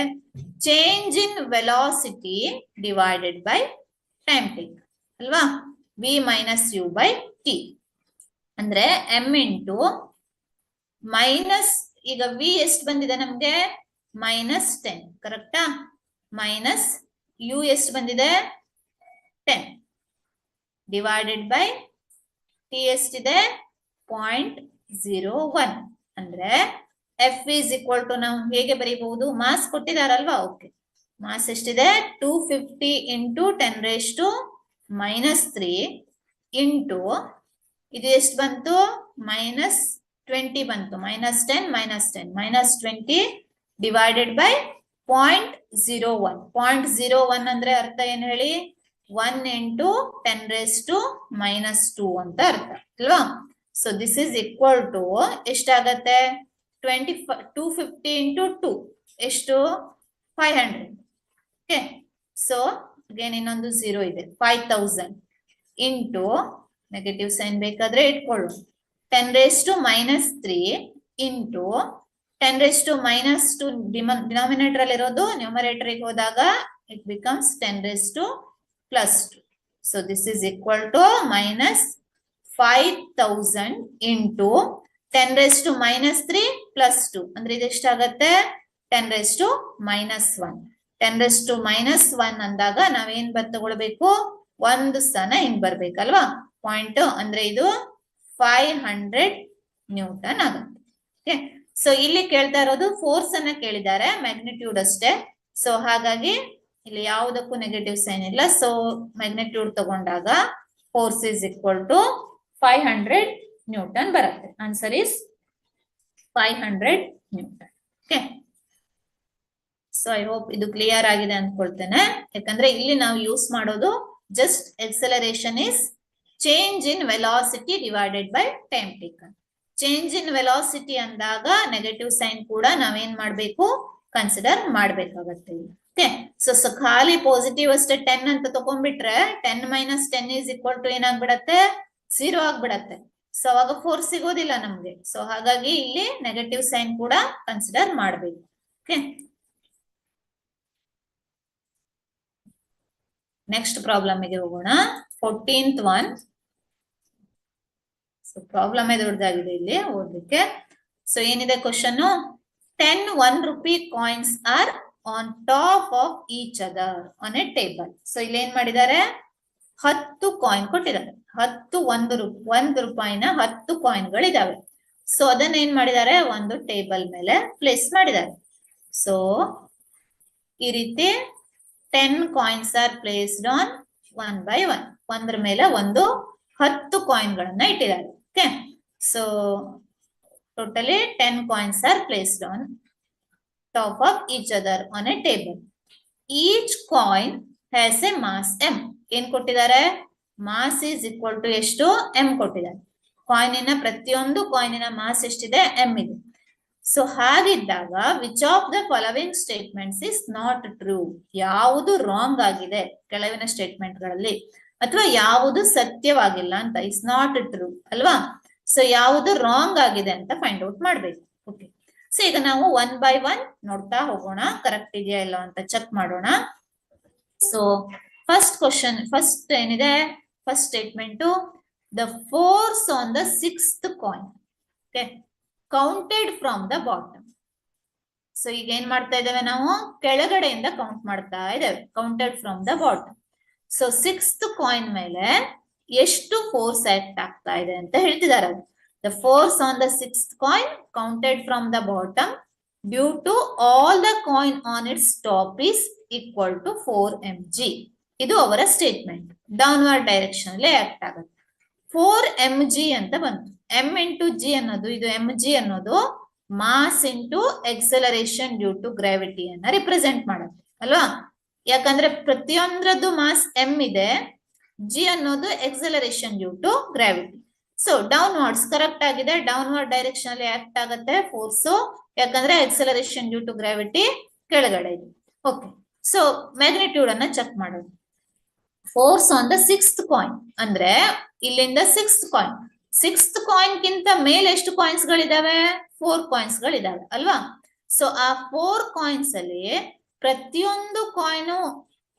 change in velocity divided by time take ಅಲ್ವಾ. v - u/t ಅಂದ್ರೆ m ಇಂಟು ಮೈನಸ್ ಈಗ ವಿ ಎಷ್ಟು ಬಂದಿದೆ ನಮ್ಗೆ -10 ಕರೆಕ್ಟಾ ಮೈನಸ್ ಯು ಎಷ್ಟು ಬಂದಿದೆ 10 ಡಿವೈಡೆಡ್ ಬೈ ಟಿ ಎಷ್ಟಿದೆ 0.01 ಅಂದ್ರೆ ಎಫ್ ಇಸ್ ಈಕ್ವಲ್ ಟು ನಾವು ಹೇಗೆ ಬರೀಬಹುದು ಮಾಸ್ ಕೊಟ್ಟಿದಾರಲ್ವಾ ಓಕೆ ಮಾಸ್ ಎಷ್ಟಿದೆ 250 ಇಂಟು 10⁻³ ಇಂಟು ಇದು ಎಷ್ಟು ಬಂತು -20 ಬಂತು -10 -20 ಡಿವೈಡೆಡ್ ಬೈ 0.01 0.01 ಅಂದ್ರೆ ಅರ್ಥ ಏನ್ ಹೇಳಿ 1 ಇಂಟು 10⁻² ಅಂತ ಅರ್ಥ ಅಲ್ವಾ so this is equal to ಎಷ್ಟಾಗತ್ತೆ 250 ಇಂಟು 2 ಎಷ್ಟು 500 ಓಕೆ ಸೊ ಅಗೇನ್ ಇನ್ನೊಂದು 0 ಇದೆ 5000 ಇಂಟು ನೆಗೆಟಿವ್ ಸೈನ್ ಬೇಕಾದ್ರೆ ಇಟ್ಕೊಳ್ಳು 10⁻³ ಇಂಟು 10⁻² ಡಿನಾಮಿನೇಟರ್ ಅಲ್ಲಿ ಇರೋದು ನ್ಯೂಮರೇಟರ್ ಗೆ ಹೋದಾಗ it becomes 10⁻². So this is equal to -5000 into 10⁻³ plus 2 ಅಂದ್ರೆ ಇದೆಷ್ಟಾಗತ್ತೆ 10⁻⁻1 10⁻⁻1 ಅಂದಾಗ ನಾವೇನ್ ತಗೊಳ್ಬೇಕು ಒಂದು ಸ್ಥಾನ ಹಿಂಗ್ ಬರ್ಬೇಕಲ್ವಾ ಪಾಯಿಂಟ್ ಅಂದ್ರೆ ಇದು 500 ನ್ಯೂಟನ್ ಆಗುತ್ತೆ ಓಕೆ ಸೊ ಇಲ್ಲಿ ಕೇಳ್ತಾ ಇರೋದು ಫೋರ್ಸ್ ಅನ್ನ ಕೇಳಿದ್ದಾರೆ ಮ್ಯಾಗ್ನಿಟ್ಯೂಡ್ ಅಷ್ಟೇ ಸೊ ಹಾಗಾಗಿ ಇಲ್ಲಿ ಯಾವುದಕ್ಕೂ ನೆಗೆಟಿವ್ ಸೈನ್ ಇಲ್ಲ ಸೊ ಮ್ಯಾಗ್ನಿಟ್ಯೂಡ್ ತಗೊಂಡಾಗ force is equal to 500 newton ಬರುತ್ತೆ answer is 500 newton okay so I hope ಇದು ಕ್ಲಿಯರ್ ಆಗಿದೆ ಅನ್ಕೊಳ್ತೇನೆ ಯಾಕಂದ್ರೆ ಇಲ್ಲಿ ನಾವು ಯೂಸ್ ಮಾಡೋದು just acceleration is change in velocity divided by time taken change in velocity ಅಂದಾಗ ನೆಗೆಟಿವ್ ಸೈನ್ ಕೂಡ ನಾವೇನ್ ಮಾಡ್ಬೇಕು ಕನ್ಸಿಡರ್ ಮಾಡ್ಬೇಕಾಗತ್ತೆ ಓಕೆ ಸೊ ಖಾಲಿ ಪಾಸಿಟಿವ್ ಅಷ್ಟೇ 10 ಅಂತ ತಗೊಂಡ್ಬಿಟ್ರೆ 10 - 10 ಇಸ್ ಈಕ್ವಲ್ ಟು ಏನಾಗ್ಬಿಡತ್ತೆ 0 ಆಗ್ಬಿಡತ್ತೆ ಸೊ ಅವಾಗ ಫೋರ್ಸ್ ಸಿಗೋದಿಲ್ಲ ನಮ್ಗೆ ಸೊ ಹಾಗಾಗಿ ಇಲ್ಲಿ ನೆಗೆಟಿವ್ ಸೈನ್ ಕೂಡ ಕನ್ಸಿಡರ್ ಮಾಡ್ಬೇಕು ಓಕೆ ನೆಕ್ಸ್ಟ್ ಪ್ರಾಬ್ಲಮ್ ಗೆ ಹೋಗೋಣ 14th ಒನ್ ಸೊ ಪ್ರಾಬ್ಲಮ್ ದೊಡ್ಡದಾಗಿದೆ ಇಲ್ಲಿ ಓದಲಿಕ್ಕೆ ಸೊ ಏನಿದೆ question 10 1 rupee coins are on top of each other on a table so ಇಲ್ಲಿ ಏನ್ ಮಾಡಿದ್ದಾರೆ 10 ಕಾಯಿನ್ ಕೊಟ್ಟಿದ್ದಾರೆ 10 1 ರೂಪಾಯಿನ 10 ಕಾಯಿನ್ಗಳಿದಾವೆ ಸೊ ಅದನ್ನ ಏನ್ ಮಾಡಿದ್ದಾರೆ ಒಂದು ಟೇಬಲ್ ಮೇಲೆ ಪ್ಲೇಸ್ ಮಾಡಿದ್ದಾರೆ ಸೊ ಈ ರೀತಿ 10 coins are placed on 1 by 1 ಒಂದ್ರ ಮೇಲೆ ಒಂದು 10 ಕಾಯಿನ್ಗಳನ್ನ ಇಟ್ಟಿದ್ದಾರೆ okay so totally 10 coins are placed on top of each other on a table each coin has a mass M ಏನ್ ಕೊಟ್ಟಿದ್ದಾರೆ ಮಾಸ್ ಈಸ್ ಈಕ್ವಲ್ ಟು ಎಷ್ಟು ಎಂ ಕೊಟ್ಟಿದ್ದಾರೆ ಕಾಯಿನಿನ ಪ್ರತಿಯೊಂದು ಕಾಯಿನಿನ ಮಾಸ್ ಎಷ್ಟಿದೆ ಎಂ ಇದೆ ಸೊ ಹಾಗಿದ್ದಾಗ which of the following statements is not true ಯಾವುದು ರಾಂಗ್ ಆಗಿದೆ ಕೆಳಗಿನ ಸ್ಟೇಟ್ಮೆಂಟ್ ಗಳಲ್ಲಿ ಅಥವಾ ಯಾವುದು ಸತ್ಯವಾಗಿಲ್ಲ ಅಂತ ಇಸ್ ನಾಟ್ ಟ್ರೂ ಅಲ್ವಾ ಸೊ ಯಾವುದು ರಾಂಗ್ ಆಗಿದೆ ಅಂತ ಫೈಂಡ್ ಔಟ್ ಮಾಡ್ಬೇಕು ಓಕೆ ಸೊ ಈಗ ನಾವು 1 by 1 ನೋಡ್ತಾ ಹೋಗೋಣ ಕರೆಕ್ಟ್ ಇದೆಯಾ ಇಲ್ಲ ಅಂತ ಚೆಕ್ ಮಾಡೋಣ ಸೊ ಫಸ್ಟ್ ಕ್ವಶನ್ ಫಸ್ಟ್ ಏನಿದೆ first statement the force on the 6th coin okay counted from the bottom so ಈಗ ಏನ್ ಮಾಡ್ತಾ ಇದ್ದೇವೆ ನಾವು ಕೆಳಗಡೆಯಿಂದ ಕೌಂಟ್ ಮಾಡ್ತಾ ಇದ್ದೇವೆ counted from the bottom so 6th coin ಮೇಲೆ ಎಷ್ಟು ಫೋರ್ಸ್ ಆಕ್ಟ್ ಆಗ್ತಾ ಇದೆ ಅಂತ ಹೇಳ್ತಿದ್ದಾರೆ the force on the 6th coin counted from the bottom due to all the coin on its top is equal to 4 mg ಇದು ಅವರ statement downward direction ಅಲ್ಲಿ act ಆಗುತ್ತೆ 4 mg ಅಂತ ಬಂತು m ಇಂಟು ಜಿ ಅನ್ನೋದು ಇದು mg ಅನ್ನೋದು mass into acceleration due to gravity ಅನ್ನ ರಿಪ್ರೆಸೆಂಟ್ ಮಾಡುತ್ತೆ ಅಲ್ವಾ ಯಾಕಂದ್ರೆ ಪ್ರತಿಯೊಂದ್ರದ್ದು ಮಾಸ್ m ಇದೆ ಜಿ ಅನ್ನೋದು acceleration due to gravity so downwards correct ಆಗಿದೆ ಡೌನ್ವರ್ಡ್ ಡೈರೆಕ್ಷನ್ ಅಲ್ಲಿ ಆಕ್ಟ್ ಆಗುತ್ತೆ ಫೋರ್ಸ್ ಯಾಕಂದ್ರೆ ಎಕ್ಸಲರೇಷನ್ ಡ್ಯೂ ಟು ಗ್ರಾವಿಟಿ ಕೆಳಗಡೆ ಇದೆ ಓಕೆ ಸೊ ಮ್ಯಾಗ್ನಿಟ್ಯೂಡ್ ಅನ್ನ ಚೆಕ್ ಮಾಡೋದು force on the 6th coin ಅಂದ್ರೆ ಇಲ್ಲಿಂದ 6th ಕಾಯಿನ್ 6th ಕಾಯಿನ್ ಗಿಂತ ಮೇಲೆ ಎಷ್ಟು ಕಾಯಿನ್ಸ್ ಗಳಿದಾವೆ 4 ಕಾಯಿನ್ಸ್ ಗಳಿದಾವೆ ಅಲ್ವಾ ಸೊ ಆ 4 ಕಾಯಿನ್ಸ್ ಅಲ್ಲಿ ಪ್ರತಿಯೊಂದು ಕಾಯಿನ್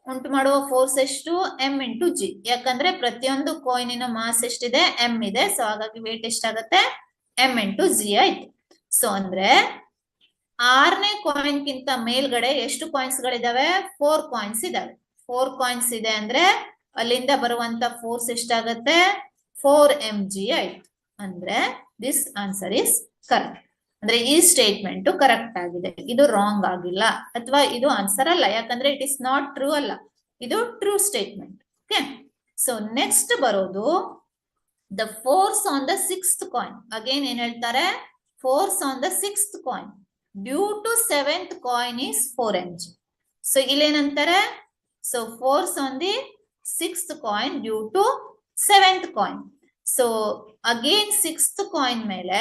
ಉಂಟು ಮಾಡುವ ಫೋರ್ಸ್ ಎಷ್ಟು m ಇಂಟು ಜಿ ಯಾಕಂದ್ರೆ ಪ್ರತಿಯೊಂದು ಕಾಯಿನಿನ ಮಾಸ್ ಎಷ್ಟಿದೆ m ಇದೆ ಸೊ ಹಾಗಾಗಿ ವೇಟ್ ಎಷ್ಟಾಗುತ್ತೆ m ಇಂಟು ಜಿ ಆಯ್ತು ಸೊ ಅಂದ್ರೆ 6ನೇ ಕಾಯಿನ್ ಗಿಂತ ಮೇಲ್ಗಡೆ ಎಷ್ಟು ಕಾಯಿನ್ಸ್ ಗಳಿದಾವೆ? 4 ಕಾಯಿನ್ಸ್ ಇದಾವೆ. 4 ಕಾಯಿನ್ಸ್ ಇದೆ ಅಂದ್ರೆ ಅಲ್ಲಿಂದ ಬರುವಂತ ಫೋರ್ಸ್ ಎಷ್ಟಾಗತ್ತೆ? 4 mg ಆಯ್ತು. ಅಂದ್ರೆ ದಿಸ್ ಆನ್ಸರ್ ಇಸ್ ಕರೆಕ್ಟ್. ಅಂದ್ರೆ ಈ ಸ್ಟೇಟ್ಮೆಂಟ್ ಕರೆಕ್ಟ್ ಆಗಿದೆ, ಇದು ರಾಂಗ್ ಆಗಿಲ್ಲ, ಅಥವಾ ಇದು ಆನ್ಸರ್ ಅಲ್ಲ, ಯಾಕಂದ್ರೆ ಇಟ್ ಇಸ್ ನಾಟ್ ಟ್ರೂ ಅಲ್ಲ, ಇದು true statement. Okay, so next ಬರೋದು the force on the 6th coin. Again ಏನ್ ಹೇಳ್ತಾರೆ? Force on the 6th coin due to 7th coin is 4 mg. So ಇಲ್ಲೇನಂತಾರೆ? So force on the 6th coin due to 7th coin. So again 6th coin ಮೇಲೆ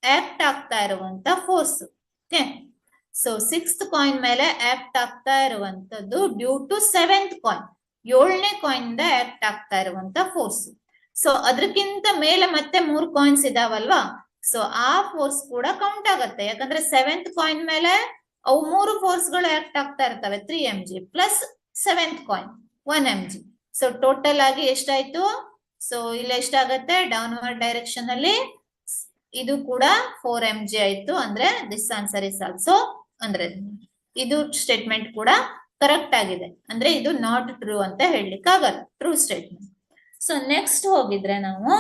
act ಆಗ್ತಾ ಇರುವಂತ force. Okay, so 6th coin ಮೇಲೆ act ಆಗ್ತಾ ಇರುವಂತದ್ದು due to 7th coin, 7ನೇ coin ಇಂದ act ಆಗ್ತಾ ಇರುವಂತ ಫೋರ್ಸ್. ಸೊ ಅದಕ್ಕಿಂತ ಮೇಲೆ ಮತ್ತೆ 3 ಕಾಯಿನ್ಸ್ ಇದಾವಲ್ವಾ, ಸೊ ಆ ಫೋರ್ಸ್ ಕೂಡ ಕೌಂಟ್ ಆಗತ್ತೆ, ಯಾಕಂದ್ರೆ 7th ಕಾಯಿನ್ ಮೇಲೆ ಅವು 3 ಫೋರ್ಸ್ ಗಳು ಆಕ್ಟ್ ಆಗ್ತಾ ಇರ್ತವೆ. 3 mg plus 7th coin 1 mg. So total ಆಗಿ ಎಷ್ಟಾಯ್ತು? ಸೊ ಇಲ್ಲಿ ಎಷ್ಟಾಗತ್ತೆ? ಡೌನ್ವರ್ಡ್ ಡೈರೆಕ್ಷನ್ ಅಲ್ಲಿ ಇದು ಕೂಡ 4 mg ಆಯ್ತು. ಅಂದ್ರೆ ದಿಸ್ ಆನ್ಸರ್ ಇಸ್ ಆಲ್ಸೋ, ಅಂದ್ರೆ ಇದು ಸ್ಟೇಟ್ಮೆಂಟ್ ಕೂಡ ಕರೆಕ್ಟ್ ಆಗಿದೆ. ಅಂದ್ರೆ ಇದು ನಾಟ್ ಟ್ರೂ ಅಂತ ಹೇಳಲಿಕ್ಕೆ ಆಗಲ್ಲ, ಟ್ರೂ ಸ್ಟೇಟ್ಮೆಂಟ್. ಸೊ ನೆಕ್ಸ್ಟ್ ಹೋಗಿದ್ರೆ ನಾವು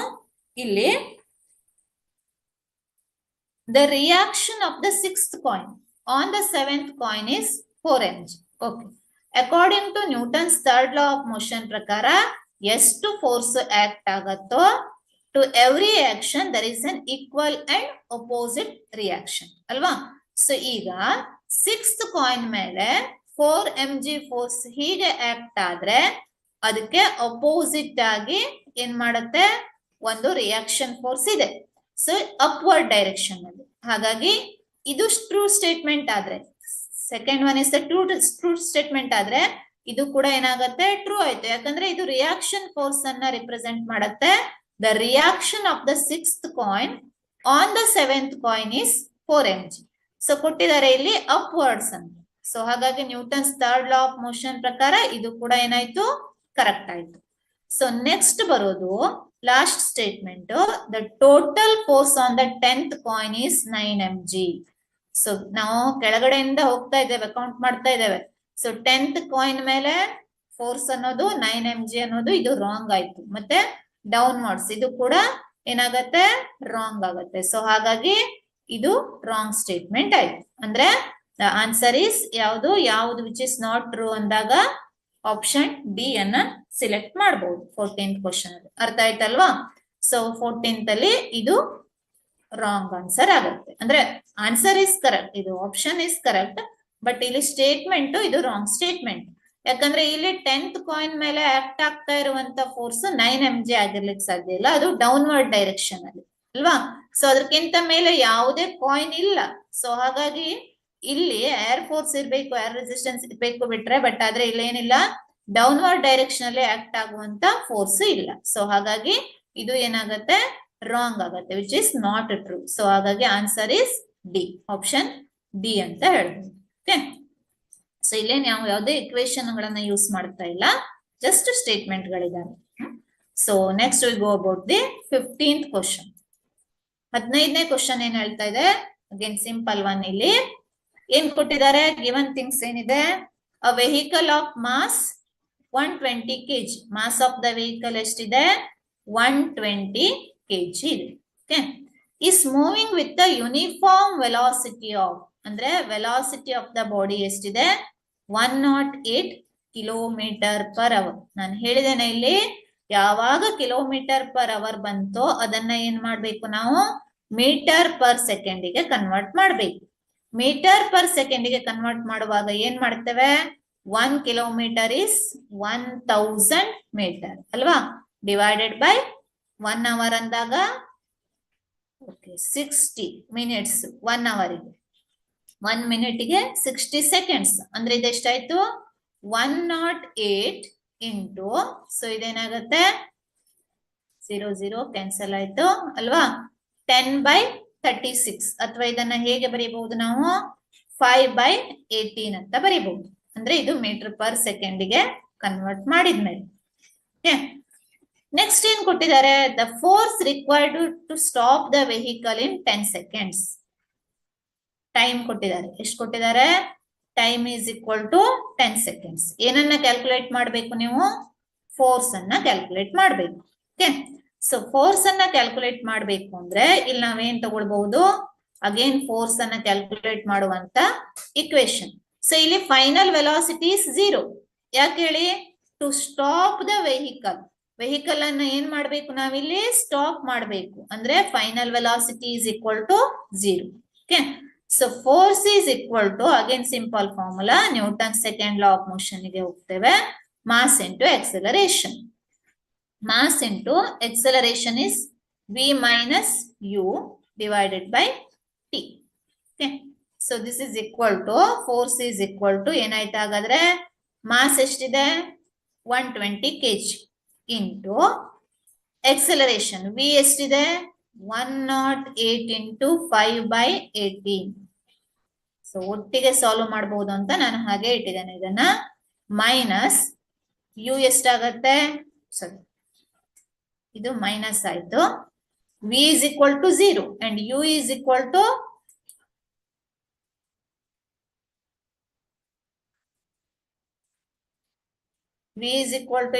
ಇಲ್ಲಿ the reaction of the 6th coin on the 7th coin is 4 mg. Okay, according to Newton's third law of motion ಪ್ರಕಾರ ಎಷ್ಟು ಫೋರ್ಸ್ ಆಕ್ಟ್ ಆಗತ್ತೋ to every action there is an equal and opposite reaction ಅಲ್ವಾ. So ಈಗ 6th coin ಮೇಲೆ 4 mg force ಹೀಗೆ act ಆದ್ರೆ ಅದಕ್ಕೆ opposite ಆಗಿ ಏನ್ ಮಾಡುತ್ತೆ? ಒಂದು ರಿಯಾಕ್ಷನ್ ಫೋರ್ಸ್ ಇದೆ, ಸೊ ಅಪ್ವರ್ಡ್ ಡೈರೆಕ್ಷನ್ ಅಲ್ಲಿ. ಹಾಗಾಗಿ ಇದು ಟ್ರೂ ಸ್ಟೇಟ್ಮೆಂಟ್ ಆದ್ರೆ, second one is the true statement ಆದ್ರೆ ಇದು ಕೂಡ ಏನಾಗುತ್ತೆ? ಟ್ರೂ ಆಯ್ತು, ಯಾಕಂದ್ರೆ ಇದು ರಿಯಾಕ್ಷನ್ ಫೋರ್ಸ್ ಅನ್ನ ರಿಪ್ರೆಸೆಂಟ್ ಮಾಡುತ್ತೆ. The reaction of the 6th coin on the 7th coin is 4 mg. So ಕೊಟ್ಟಿದ್ದಾರೆ ಇಲ್ಲಿ ಅಪ್ವರ್ಡ್ಸ್ ಅಂತ. ಸೊ ಹಾಗಾಗಿ Newton's third law of motion ಪ್ರಕಾರ ಇದು ಕೂಡ ಏನಾಯ್ತು? ಕರೆಕ್ಟ್ ಆಯ್ತು. ಸೊ ನೆಕ್ಸ್ಟ್ ಬರೋದು last statement, the total force on the 10th coin is 9 mg. So ನಾವು ಕೆಳಗಡೆಯಿಂದ ಹೋಗ್ತಾ ಇದ್ದೇವೆ, ಕೌಂಟ್ ಮಾಡ್ತಾ ಇದ್ದೇವೆ. ಸೊ 10th ಕಾಯಿನ್ ಮೇಲೆ ಫೋರ್ಸ್ ಅನ್ನೋದು 9 mg ಅನ್ನೋದು ಇದು ರಾಂಗ್ ಆಯ್ತು. ಮತ್ತೆ ಡೌನ್ವರ್ಡ್ಸ್ ಇದು ಕೂಡ ಏನಾಗತ್ತೆ? ರಾಂಗ್ ಆಗತ್ತೆ. ಸೊ ಹಾಗಾಗಿ ಇದು ರಾಂಗ್ ಸ್ಟೇಟ್ಮೆಂಟ್ ಆಯ್ತು. ಅಂದ್ರೆ ದ ಆನ್ಸರ್ ಇಸ್ ಯಾವುದು? ಯಾವುದು ವಿಚ್ ಇಸ್ ನಾಟ್ ಟ್ರೂ ಅಂದಾಗ ಆಪ್ಷನ್ ಡಿ ಅನ್ನ ಸಿಲೆಕ್ಟ್ ಮಾಡಬಹುದು 14th ಕ್ವಶನ್ ಅಲ್ಲಿ. ಅರ್ಥ ಆಯ್ತಲ್ವಾ? ಸೊ 14th ಅಲ್ಲಿ ಇದು ರಾಂಗ್ ಆನ್ಸರ್ ಆಗುತ್ತೆ. ಅಂದ್ರೆ ಆನ್ಸರ್ ಇಸ್ ಕರೆಕ್ಟ್, ಇದು ಆಪ್ಷನ್ ಇಸ್ ಕರೆಕ್ಟ್, ಬಟ್ ಇಲ್ಲಿ ಸ್ಟೇಟ್ಮೆಂಟ್ ಇದು ರಾಂಗ್ ಸ್ಟೇಟ್ಮೆಂಟ್. ಯಾಕಂದ್ರೆ ಇಲ್ಲಿ 10th ಕಾಯಿನ್ ಮೇಲೆ ಆಕ್ಟ್ ಆಗ್ತಾ ಇರುವಂತ ಫೋರ್ಸ್ 9 mg ಆಗಿರ್ಲಿಕ್ಕೆ ಸಾಧ್ಯ ಇಲ್ಲ, ಅದು ಡೌನ್ವರ್ಡ್ ಡೈರೆಕ್ಷನ್ ಅಲ್ಲಿ ಅಲ್ವಾ. ಸೊ ಅದಕ್ಕಿಂತ ಮೇಲೆ ಯಾವುದೇ ಕಾಯಿನ್ ಇಲ್ಲ. ಸೊ ಹಾಗಾಗಿ ಇಲ್ಲಿ ಏರ್ ಫೋರ್ಸ್ ಇರ್ಬೇಕು, ಏರ್ ರೆಸಿಸ್ಟೆನ್ಸ್ ಇರ್ಬೇಕು ಬಿಟ್ರೆ, ಬಟ್ ಆದ್ರೆ ಇಲ್ಲಿ ಏನಿಲ್ಲ, ಡೌನ್ವರ್ಡ್ ಡೈರೆಕ್ಷನ್ ಅಲ್ಲಿ ಆಕ್ಟ್ ಆಗುವಂತ ಫೋರ್ಸ್ ಇಲ್ಲ. ಸೊ ಹಾಗಾಗಿ ಇದು ಏನಾಗುತ್ತೆ? ರಾಂಗ್ ಆಗುತ್ತೆ, which is not true. So ಹಾಗಾಗಿ answer is D, option D ಅಂತ ಹೇಳ್ಬೋದು. ಓಕೆ, ಸೊ ಇಲ್ಲೇ ನಾವು ಯಾವುದೇ ಇಕ್ವೇಶನ್ ಗಳನ್ನ ಯೂಸ್ ಮಾಡ್ತಾ ಇಲ್ಲ, ಜಸ್ಟ್ ಸ್ಟೇಟ್ಮೆಂಟ್ ಗಳಿದಾವೆ. So next we go about the 15th question. 15ನೇ ಕ್ವಶನ್ ಏನ್ ಹೇಳ್ತಾ ಇದೆ? Again simple one. ಇಲ್ಲಿ ಏನ್ ಕೊಟ್ಟಿದ್ದಾರೆ? ಗಿವನ್ ಥಿಂಗ್ಸ್ ಏನಿದೆ? A vehicle of mass 120 kg. Mass of the vehicle ಎಷ್ಟಿದೆ? 120 kg ಇದೆ. Okay, is moving with the uniform velocity of, ಅಂದ್ರೆ ವೆಲಾಸಿಟಿ ಆಫ್ ದ ಬಾಡಿ ಎಷ್ಟಿದೆ? 108 km/h. ನಾನು ಹೇಳಿದ್ದೇನೆ ಇಲ್ಲಿ ಯಾವಾಗ km/h ಬಂತೋ ಅದನ್ನ ಏನ್ ಮಾಡ್ಬೇಕು ನಾವು? ಮೀಟರ್/ಸೆಕೆಂಡ್ ಗೆ ಕನ್ವರ್ಟ್ ಮಾಡ್ಬೇಕು. ಮೀಟರ್/ಸೆಕೆಂಡ್ ಗೆ ಕನ್ವರ್ಟ್ ಮಾಡುವಾಗ ಏನ್ ಮಾಡ್ತೇವೆ? 1 ಕಿಲೋಮೀಟರ್ ಇಸ್ 1000 ಮೀಟರ್ ಅಲ್ವಾ, ಡಿವೈಡೆಡ್ ಬೈ 1 ಅವರ್ ಅಂದಾಗ 60 ಮಿನಿಟ್ಸ್. 1 ಅವರಿಗೆ 1 ಮಿನಿಟ್ಗೆ 60 ಸೆಕೆಂಡ್ಸ್. ಅಂದ್ರೆ ಇದೆಷ್ಟಾಯ್ತು? 108 ಇಂಟು, ಸೊ ಇದೇನಾಗುತ್ತೆ? 0 ಕ್ಯಾನ್ಸಲ್ ಆಯ್ತು ಅಲ್ವಾ, 10/36. ಅಥವಾ ಇದನ್ನ ಹೇಗೆ ಬರೀಬಹುದು ನಾವು? 5/18 ಅಂತ ಬರೀಬಹುದು. ಅಂದ್ರೆ ಇದು ಮೀಟರ್/ಸೆಕೆಂಡ್ ಗೆ ಕನ್ವರ್ಟ್ ಮಾಡಿದ್ಮೇಲೆ. ಓಕೆ, ನೆಕ್ಸ್ಟ್ ಏನ್ ಕೊಟ್ಟಿದ್ದಾರೆ? The force required to stop the vehicle in 10 seconds. Time ಕೊಟ್ಟಿದ್ದಾರೆ. ಎಷ್ಟು ಕೊಟ್ಟಿದ್ದಾರೆ? Time is equal to 10 seconds. ಏನನ್ನ ಕ್ಯಾಲ್ಕುಲೇಟ್ ಮಾಡಬೇಕು ನೀವು? ಫೋರ್ಸ್ ಅನ್ನ ಕ್ಯಾಲ್ಕುಲೇಟ್ ಮಾಡಬೇಕು. ಓಕೆ, ಸೊ ಫೋರ್ಸ್ ಅನ್ನ ಕ್ಯಾಲ್ಕುಲೇಟ್ ಮಾಡಬೇಕು ಅಂದ್ರೆ ಇಲ್ಲಿ ನಾವೇನ್ ತಗೊಳ್ಬಹುದು? ಅಗೇನ್ ಫೋರ್ಸ್ ಅನ್ನ ಕ್ಯಾಲ್ಕುಲೇಟ್ ಮಾಡುವಂತ ಇಕ್ವೇಶನ್. ಸೊ ಇಲ್ಲಿ ಫೈನಲ್ ವೆಲಾಸಿಟಿ ಇಸ್ 0. ಯಾಕೆ ಹೇಳಿ? ಟು ಸ್ಟಾಪ್ ದ ವೆಹಿಕಲ್ ಅನ್ನ ಏನ್ ಮಾಡ್ಬೇಕು ನಾವಿಲ್ಲಿ? ಸ್ಟಾಪ್ ಮಾಡಬೇಕು. ಅಂದ್ರೆ final velocity is equal to 0. Okay, so force is equal to, again simple formula, Newton second law of motion ಗೆ ಹೋಗ್ತೇವೆ. Mass into acceleration. Mass into acceleration is v minus u divided by t. Okay, so this is equal to, force is equal to ಏನಾಯ್ತು ಹಾಗಾದ್ರೆ? Mass ಎಷ್ಟಿದೆ? 120 kg into acceleration v ಎಷ್ಟಿದೆ? 108 into 5 by 18. So ಒಟ್ಟಿಗೆ solve ಮಾಡಬಹುದು ಅಂತ ನಾನು ಹಾಗೆ ಇಟ್ಟಿದ್ದೇನೆ ಇದನ್ನ. ಮೈನಸ್ ಯು ಎಷ್ಟಾಗತ್ತೆ? ಸರಿ, ಇದು ಮೈನಸ್ ಆಯ್ತು. v is equal to 0 and u is equal to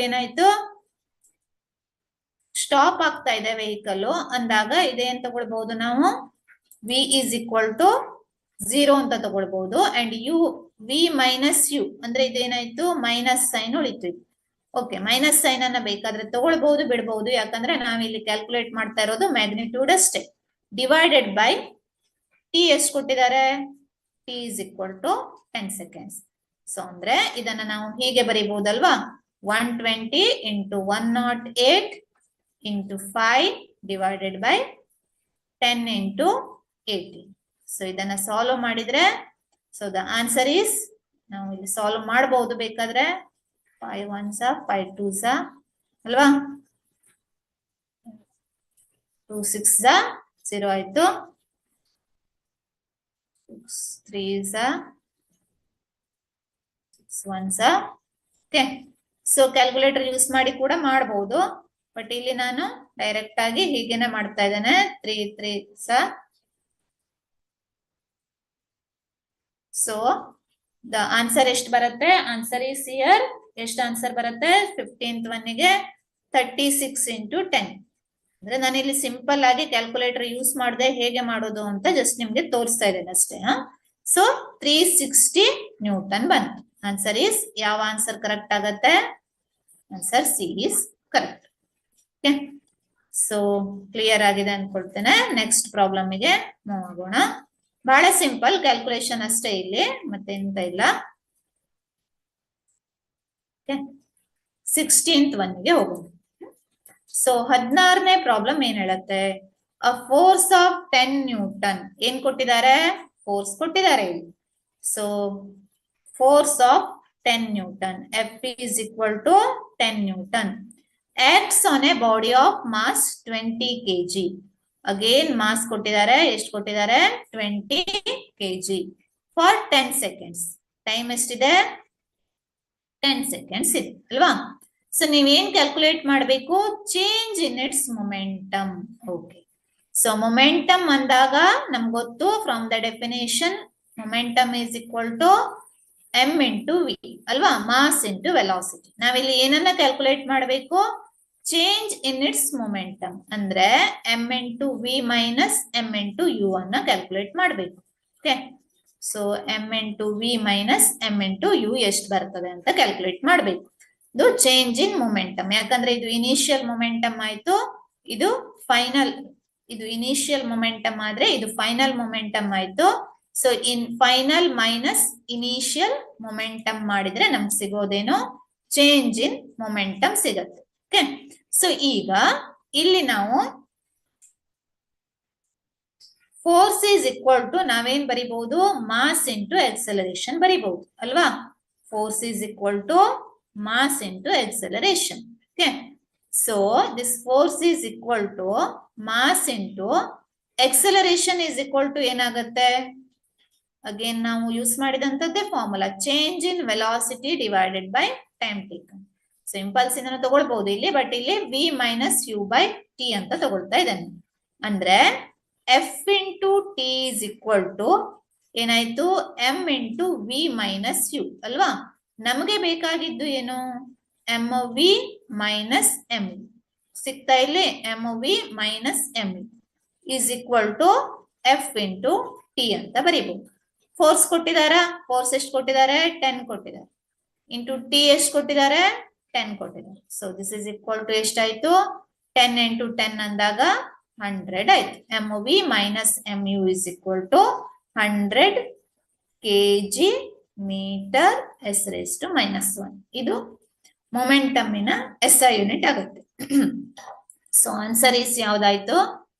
ಏನಾಯ್ತು? ಸ್ಟಾಪ್ ಆಗ್ತಾ ಇದೆ ವೆಹಿಕಲ್ ಅಂದಾಗ ಇದೇನ್ ತಗೊಳ್ಬಹುದು ನಾವು? v is equal to 0 ಅಂತ ತಗೊಳ್ಬಹುದು. ಅಂಡ್ v ಮೈನಸ್ u ಅಂದ್ರೆ ಇದೇನಾಯ್ತು? ಮೈನಸ್ ಸೈನ್ ಉಳಿತು. ಓಕೆ, ಮೈನಸ್ ಸೈನ್ ಅನ್ನ ಬೇಕಾದ್ರೆ ತಗೊಳ್ಬಹುದು, ಬಿಡಬಹುದು. ಯಾಕಂದ್ರೆ ನಾವಿಲ್ಲಿ ಕ್ಯಾಲ್ಕುಲೇಟ್ ಮಾಡ್ತಾ ಇರೋದು ಮ್ಯಾಗ್ನಿಟ್ಯೂಡ್ ಅಷ್ಟೇ. ಡಿವೈಡೆಡ್ ಬೈ ಟಿ ಎಷ್ಟು ಕೊಟ್ಟಿದ್ದಾರೆ? T is equal to 10 seconds. ಸೊ ಅಂದ್ರೆ ಇದನ್ನ ನಾವು ಹೀಗೆ ಬರೀಬಹುದಲ್ವಾ? 120 into 108 into 5 divided by 10 into 80. So ಇದನ್ನ ಸಾಲ್ವ್ ಮಾಡಿದ್ರೆ, ಸೊ ದ ಆನ್ಸರ್ ಈಸ್, ನಾವು ಇಲ್ಲಿ ಸಾಲ್ವ್ ಮಾಡಬಹುದು ಬೇಕಾದ್ರೆ. 5 1s 5 2s ಅಲ್ವಾ? 2 6s 0 ಆಯ್ತು. 6 3s 6 1s. Okay, so calculator use ಮಾಡಿ ಕೂಡ ಮಾಡಬಹುದು. ಬಟ್ ಇಲ್ಲಿ ನಾನು ಡೈರೆಕ್ಟ್ ಆಗಿ ಹೀಗೇನೆ ಮಾಡ್ತಾ ಇದ್ದೇನೆ. 3 3s. ಸೊ ದ ಆನ್ಸರ್ ಎಷ್ಟು ಬರುತ್ತೆ? Answer is here. ಎಷ್ಟು ಆನ್ಸರ್ ಬರುತ್ತೆ? 15th ಒನ್ನಿಗೆ 36 into 10. ಅಂದ್ರೆ ನಾನು ಇಲ್ಲಿ ಸಿಂಪಲ್ ಆಗಿ ಕ್ಯಾಲ್ಕುಲೇಟರ್ ಯೂಸ್ ಮಾಡದೆ ಹೇಗೆ ಮಾಡೋದು ಅಂತ ಜಸ್ಟ್ ನಿಮ್ಗೆ ತೋರಿಸ್ತಾ ಇದ್ದೇನೆ ಅಷ್ಟೇ. ಸೊ 360 ನ್ಯೂಟನ್ ಬಂತು. ಆನ್ಸರ್ ಈಸ್, ಯಾವ ಆನ್ಸರ್ ಕರೆಕ್ಟ್ ಆಗತ್ತೆ? Answer C is correct. Okay, so clear ಆಗಿದೆ ಅನ್ಕೊಳ್ತೇನೆ. ನೆಕ್ಸ್ಟ್ ಪ್ರಾಬ್ಲಮ್ ಗೆ ಮೂವ್ ಆಗೋಣ. ಬಹಳ ಸಿಂಪಲ್ ಕ್ಯಾಲ್ಕುಲೇಷನ್ ಅಷ್ಟೇ ಇಲ್ಲಿ, ಮತ್ತೆ ಎಂತ ಇಲ್ಲ. 16th ಒನ್ನಿಗೆ ಹೋಗೋಣ. ಸೊ 16ನೇ ಪ್ರಾಬ್ಲಮ್ ಏನ್ ಹೇಳುತ್ತೆ? A force of 10 newton. ಏನ್ ಕೊಟ್ಟಿದ್ದಾರೆ? ಫೋರ್ಸ್ ಕೊಟ್ಟಿದ್ದಾರೆ ಇಲ್ಲಿ. So force of 10 newton, F is equal to 10 newton, acts on a body of mass 20 kg. Again mass ಕೊಟ್ಟಿದ್ದಾರೆ. ಎಷ್ಟು ಕೊಟ್ಟಿದ್ದಾರೆ? 20 kg ಫಾರ್ 10 seconds. ಟೈಮ್ ಎಷ್ಟಿದೆ? 10 seconds ಇದೆ ಅಲ್ವಾ? ಸೊ ನೀವೇನ್ ಕ್ಯಾಲ್ಕುಲೇಟ್ ಮಾಡಬೇಕು? Change in its momentum. Okay, so momentum ಅಂದಾಗ ನಮ್ಗೆ ಗೊತ್ತು, from the definition, momentum is equal to m into v ಅಲ್ವಾ? Mass into velocity. ನಾವಿಲ್ಲಿ ಏನನ್ನ ಕ್ಯಾಲ್ಕುಲೇಟ್ ಮಾಡಬೇಕು? ಚೇಂಜ್ ಇನ್ ಇಟ್ಸ್ ಮೊಮೆಂಟಮ್ ಅಂದ್ರೆ m into v minus m into u ಅನ್ನ calculate ಮಾಡಬೇಕು. Okay, so m into v minus m into u ಎಷ್ಟು ಬರ್ತದೆ ಅಂತ ಕ್ಯಾಲ್ಕುಲೇಟ್ ಮಾಡಬೇಕು. ಇದು ಚೇಂಜ್ ಇನ್ ಮೊಮೆಂಟಮ್. ಯಾಕಂದ್ರೆ ಇದು ಇನಿಷಿಯಲ್ ಮೊಮೆಂಟಮ್ ಆಯ್ತು, ಇದು ಫೈನಲ್. ಇದು ಇನಿಷಿಯಲ್ ಮೊಮೆಂಟಮ್ ಆದ್ರೆ ಇದು ಫೈನಲ್ ಮೊಮೆಂಟಮ್ ಆಯ್ತು. So in final minus initial momentum ಮಾಡಿದ್ರೆ ನಮ್ಗೆ ಸಿಗೋದೇನು? ಚೇಂಜ್ ಇನ್ ಮೊಮೆಂಟಮ್ ಸಿಗತ್ತೆ. ಓಕೆ, ಸೊ ಈಗ ಇಲ್ಲಿ ನಾವು ಫೋರ್ಸ್ ಈಸ್ ಈಕ್ವಲ್ ಟು ನಾವೇನ್ ಬರಿಬಹುದು? ಮಾಸ್ ಇಂಟು ಎಕ್ಸಲರೇಷನ್ ಬರಿಬಹುದು ಅಲ್ವಾ? Force is equal to mass into acceleration. Okay, so this force is equal to mass into acceleration is equal to ಏನಾಗುತ್ತೆ? Again ನಾವು ಯೂಸ್ ಮಾಡಿದಂತದ್ದೇ formula, change in velocity divided by time taken. So impulse ಇಂದ ತಗೊಳ್ಬಹುದು ಇಲ್ಲಿ, but ಇಲ್ಲಿ v minus u by T ಅಂತ ತಗೊಳ್ತಾ ಇದ್ದೇನೆ. ಅಂದ್ರೆ f into t is equal to ಏನಾಯ್ತು m into V minus U ಅಲ್ವಾ. ನಮಗೆ ಬೇಕಾಗಿದ್ದು ಏನು ಎಂ ವಿ ಮೈನಸ್ ಎಂ ಸಿಗ್ತಾ ಇಲ್ಲಿ. M V minus M is equal to F into T ಅಂತ ಬರೀಬಹುದು. ಫೋರ್ಸ್ ಕೊಟ್ಟಿದಾರ, ಫೋರ್ಸ್ ಎಷ್ಟು ಕೊಟ್ಟಿದ್ದಾರೆ 10 ಕೊಟ್ಟಿದ್ದಾರೆ. ಇಂಟು ಟಿ ಎಷ್ಟು ಕೊಟ್ಟಿದ್ದಾರೆ 10 ಕೊಟ್ಟಿದ್ದಾರೆ. So this is equal to ಎಷ್ಟಾಯ್ತು 10 ಇಂಟು 10 ಅಂದಾಗ 100 ಆಯ್ತು. M V minus M U is equal to 100 kg metre S raise to minus 1. ಇದು ಮೊಮೆಂಟಮ್ಮಿನ SI ಯೂನಿಟ್ ಆಗುತ್ತೆ. ಸೊ ಆನ್ಸರ್ ಈಸ್ ಯಾವ್ದಾಯ್ತು?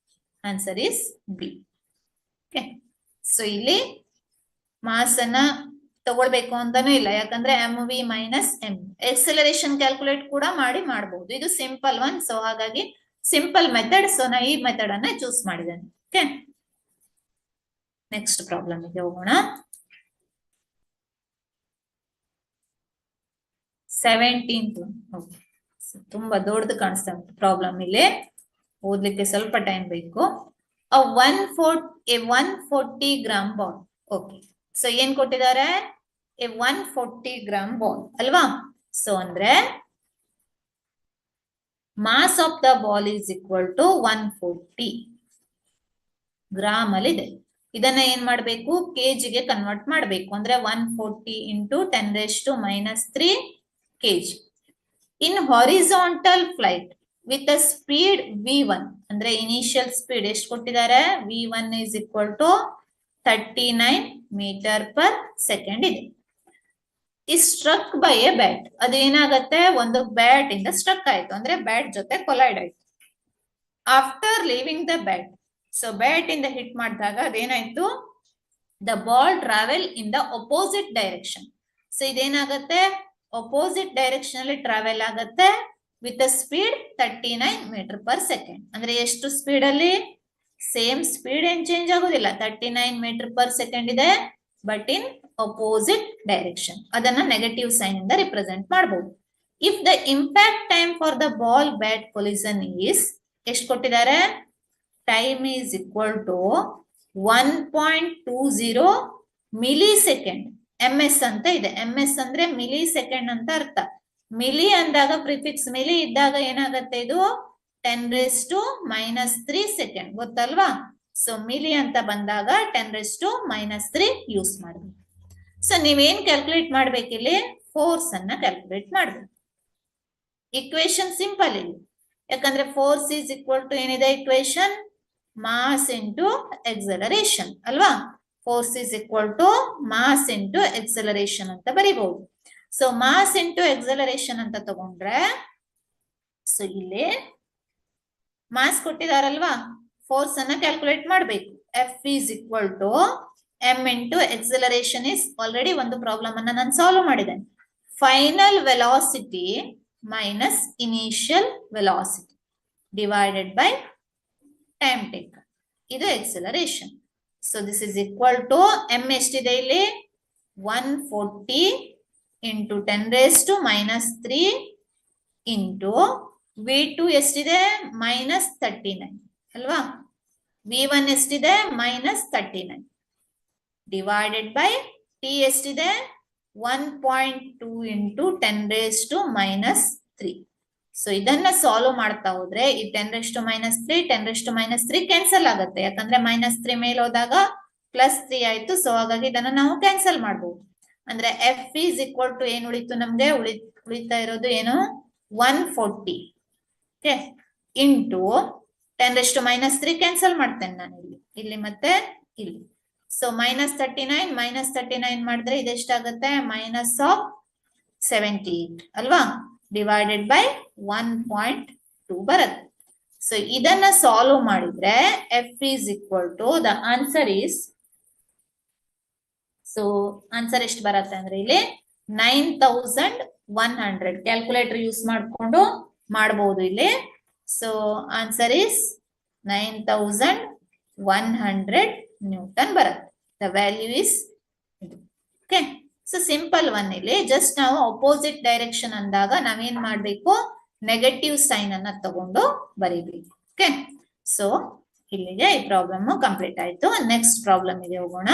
Answer is B. Okay, so ಇಲ್ಲಿ ಮಾಸ್ ಅನ್ನ ತಗೊಳ್ಬೇಕು ಅಂತಾನೂ ಇಲ್ಲ, ಯಾಕಂದ್ರೆ M V minus M. Acceleration calculate ಕೂಡ ಮಾಡಬಹುದು. ಇದು ಸಿಂಪಲ್ ಒನ್, ಸೊ ಹಾಗಾಗಿ ಸಿಂಪಲ್ ಮೆಥಡ್. ಸೊ ನಾ ಈ ಮೆಥಡ್ ಅನ್ನ ಚೂಸ್ ಮಾಡಿದ್ದೇನೆ. ಓಕೆ, ನೆಕ್ಸ್ಟ್ ಪ್ರಾಬ್ಲಮ್ ಗೆ ಹೋಗೋಣ. 17th ತುಂಬಾ ದೊಡ್ಡದು ಕಾಣಿಸ್ತಾ ಉಂಟು ಪ್ರಾಬ್ಲಮ್. ಇಲ್ಲಿ ಓದ್ಲಿಕ್ಕೆ ಸ್ವಲ್ಪ ಟೈಮ್ ಬೇಕು. 140 ಗ್ರಾಮ್ ಬಾಲ್. ಓಕೆ, ಸೊ ಏನ್ ಕೊಟ್ಟಿದ್ದಾರೆ? 140 ಗ್ರಾಮ್ ಬಾಲ್ ಅಲ್ವಾ. ಸೊ ಅಂದ್ರೆ mass of the ball is equal to 140 gram ಅಲ್ಲಿ ಇದೆ. ಇದನ್ನ ಏನ್ ಮಾಡ್ಬೇಕು? ಕೆಜಿಗೆ ಕನ್ವರ್ಟ್ ಮಾಡ್ಬೇಕು. ಅಂದ್ರೆ 140 into 10⁻³ kg. In horizontal flight with a speed v1 ಅಂದ್ರೆ ಇನಿಷಿಯಲ್ ಸ್ಪೀಡ್ ಎಷ್ಟು ಕೊಟ್ಟಿದ್ದಾರೆ? v1 is equal to 39 metre per second ಇದೆ. is struck by a bat. ಅದೇನಾಗತ್ತೆ? ಒಂದು ಬ್ಯಾಟ್ ಇಂದ ಸ್ಟ್ರಕ್ ಆಯ್ತು, ಅಂದ್ರೆ ಬ್ಯಾಟ್ ಜೊತೆ ಕೊಲೈಡ್ ಆಯ್ತು. After leaving the bat, so bat ಇಂದ ಹಿಟ್ ಮಾಡಿದಾಗ ಅದೇನಾಯ್ತು? The ball travel in the opposite direction. So ಇದೇನಾಗತ್ತೆ? ಅಪೋಸಿಟ್ ಡೈರೆಕ್ಷನ್ ಅಲ್ಲಿ ಟ್ರಾವೆಲ್ ಆಗತ್ತೆ with a speed 39 metre per second. ಅಂದ್ರೆ ಎಷ್ಟು ಸ್ಪೀಡ್ ಅಲ್ಲಿ? ಸೇಮ್ ಸ್ಪೀಡ್ ಏನ್ ಚೇಂಜ್ ಆಗೋದಿಲ್ಲ, 39 ಮೀಟರ್ ಪರ್ ಸೆಕೆಂಡ್ ಇದೆ, ಬಟ್ ಇನ್ ಅಪೋಸಿಟ್ ಡೈರೆಕ್ಷನ್. ಅದನ್ನ ನೆಗೆಟಿವ್ ಸೈನ್ ಇಂದ ರಿಪ್ರೆಸೆಂಟ್ ಮಾಡಬಹುದು. If the impact time for the ball bat collision is ಎಷ್ಟು ಕೊಟ್ಟಿದ್ದಾರೆ? Time is equal to 1.20 millisecond. MS ಅಂತ ಇದೆ. MS ಅಂದ್ರೆ ಮಿಲಿ ಸೆಕೆಂಡ್ ಅಂತ ಅರ್ಥ. ಮಿಲಿ ಅಂದಾಗ ಪ್ರಿಫಿಕ್ಸ್ ಮಿಲಿ ಇದ್ದಾಗ ಏನಾಗತ್ತೆ? ಇದು 10⁻³ ಸೆಕೆಂಡ್ ಗೊತ್ತಲ್ವಾ. ಸೊ ಮಿಲಿ ಅಂತ ಬಂದಾಗ 10⁻³ ಯೂಸ್ ಮಾಡಬೇಕು. ಸೊ ನೀವೇನ್ ಕ್ಯಾಲ್ಕುಲೇಟ್ ಮಾಡ್ಬೇಕಿಲ್ಲಿ? ಫೋರ್ಸ್ ಅನ್ನ ಕ್ಯಾಲ್ಕುಲೇಟ್ ಮಾಡ್ಬೇಕು. ಇಕ್ವೇಶನ್ ಸಿಂಪಲ್ ಇಲ್ಲಿ, ಯಾಕಂದ್ರೆ ಫೋರ್ಸ್ ಈಸ್ ಈಕ್ವಲ್ ಟು ಏನಿದೆ ಇಕ್ವೇಶನ್? ಮಾಸ್ ಇಂಟು ಎಕ್ಸಲರೇಷನ್ ಅಲ್ವಾ. Force is equal to mass into acceleration ಅಂತ ಬರೀಬಹುದು. ಸೊ ಮಾಸ್ ಇಂಟು ಎಕ್ಸಲರೇಷನ್ ಅಂತ ತಗೊಂಡ್ರೆ, ಸೊ ಇಲ್ಲಿ ಮಾಸ್ ಕೊಟ್ಟಿದಾರಲ್ವಾ, ಫೋರ್ಸ್ ಅನ್ನ ಕ್ಯಾಲ್ಕುಲೇಟ್ ಮಾಡಬೇಕು. F is equal to M into acceleration is already ಒಂದು ಪ್ರಾಬ್ಲಮ್ ಅನ್ನ ನಾನು ಸಾಲ್ವ್ ಮಾಡಿದ್ದೇನೆ. Final velocity minus initial velocity divided by time taken. ಇದು acceleration. So this is equal to M ಎಷ್ಟಿದೆ ಇಲ್ಲಿ? 140 ಇಂಟು 10⁻³ ಇಂಟು v2 ಎಷ್ಟಿದೆ? -39 ಅಲ್ವಾ. v1 ಎಷ್ಟಿದೆ? -39 ಡಿವೈಡೆಡ್ ಬೈ ಟಿ ಎಷ್ಟಿದೆ? 1.2 ಇಂಟು 10⁻³ ಸೊ ಇದನ್ನ ಸಾಲ್ವ್ ಮಾಡ್ತಾ ಹೋದ್ರೆ ಈ 10⁻³ 10⁻³ ಕ್ಯಾನ್ಸಲ್ ಆಗುತ್ತೆ, ಯಾಕಂದ್ರೆ -3 ಮೇಲೆ ಹೋದಾಗ +3 ಆಯ್ತು. ಸೊ ಹಾಗಾಗಿ ಇದನ್ನ ನಾವು ಕ್ಯಾನ್ಸಲ್ ಮಾಡಬಹುದು. ಅಂದ್ರೆ ಎಫ್ ಈಸ್ ಈಕ್ವಲ್ ಟು ಏನ್ ಉಳಿತು ನಮ್ಗೆ? ಉಳಿತಾ ಇರೋದು ಏನು? 140 ಇಂಟು 10⁻³ ಕ್ಯಾನ್ಸಲ್ ಮಾಡ್ತೇನೆ ನಾನು ಇಲ್ಲಿ ಮತ್ತೆ ಇಲ್ಲಿ. ಸೊ -39 ಮಾಡಿದ್ರೆ ಇದೆಷ್ಟಾಗುತ್ತೆ? -78 ಅಲ್ವಾ, ಡಿವೈಡೆಡ್ ಬೈ 1.2 ಬರುತ್ತೆ. ಸೊ ಇದನ್ನ ಸಾಲ್ವ್ ಮಾಡಿದ್ರೆ F is equal to the answer is, so answer ಎಷ್ಟು ಬರುತ್ತೆ ಅಂದ್ರೆ ಇಲ್ಲಿ 9100. ಕ್ಯಾಲ್ಕುಲೇಟರ್ ಯೂಸ್ ಮಾಡ್ಕೊಂಡು ಮಾಡಬಹುದು ಇಲ್ಲಿ. ಸೊ ಆನ್ಸರ್ ಈಸ್ 9100 ನ್ಯೂಟನ್ ಬರುತ್ತೆ. The value is okay. So simple one. ಇಲ್ಲಿ ಜಸ್ಟ್ ನಾವು ಅಪೋಸಿಟ್ ಡೈರೆಕ್ಷನ್ ಅಂದಾಗ ನಾವೇನ್ ಮಾಡ್ಬೇಕು? ನೆಗೆಟಿವ್ ಸೈನ್ ಅನ್ನ ತಗೊಂಡು ಬರೀಬೇಕು. ಓಕೆ, ಸೊ ಇಲ್ಲಿಗೆ ಈ ಪ್ರಾಬ್ಲಮ್ ಕಂಪ್ಲೀಟ್ ಆಯ್ತು. ನೆಕ್ಸ್ಟ್ ಪ್ರಾಬ್ಲಮ್ ಗೆ ಹೋಗೋಣ.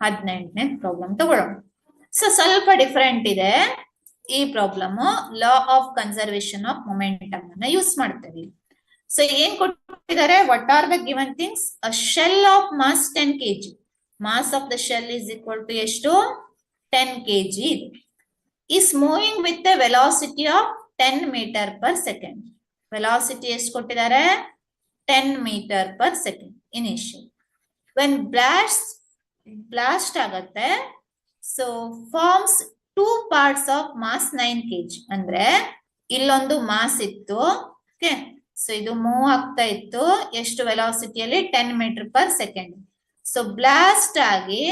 18ನೇ ಪ್ರಾಬ್ಲಮ್ ತಗೊಳ್ಳೋಣ. ಸೊ ಸ್ವಲ್ಪ ಡಿಫರೆಂಟ್ ಇದೆ ಈ problem. Law of conservation of momentum ಅನ್ನ ಯೂಸ್ ಮಾಡ್ತೇವೆ. ಸೊ ಏನ್ ಕೊಟ್ಟಿದ್ದಾರೆ, what are the given things? A shell of mass 10 kg. Mass of the shell is equal to ಎಷ್ಟು? 10 kg. is moving with a velocity of 10 meter per second. Velocity ಎಷ್ಟು ಕೊಟ್ಟಿದ್ದಾರೆ? 10 meter per second initial. When blast ಆಗತ್ತೆ, so forms two parts of mass 9 kg. ಅಂದ್ರೆ ಇಲ್ಲೊಂದು mass ಇತ್ತು, okay. So ಇದು move ಆಗ್ತಾ ಇತ್ತು ಎಷ್ಟು ವೆಲಾಸಿಟಿಯಲ್ಲಿ? 10 metre per second. So blast ಆಗಿ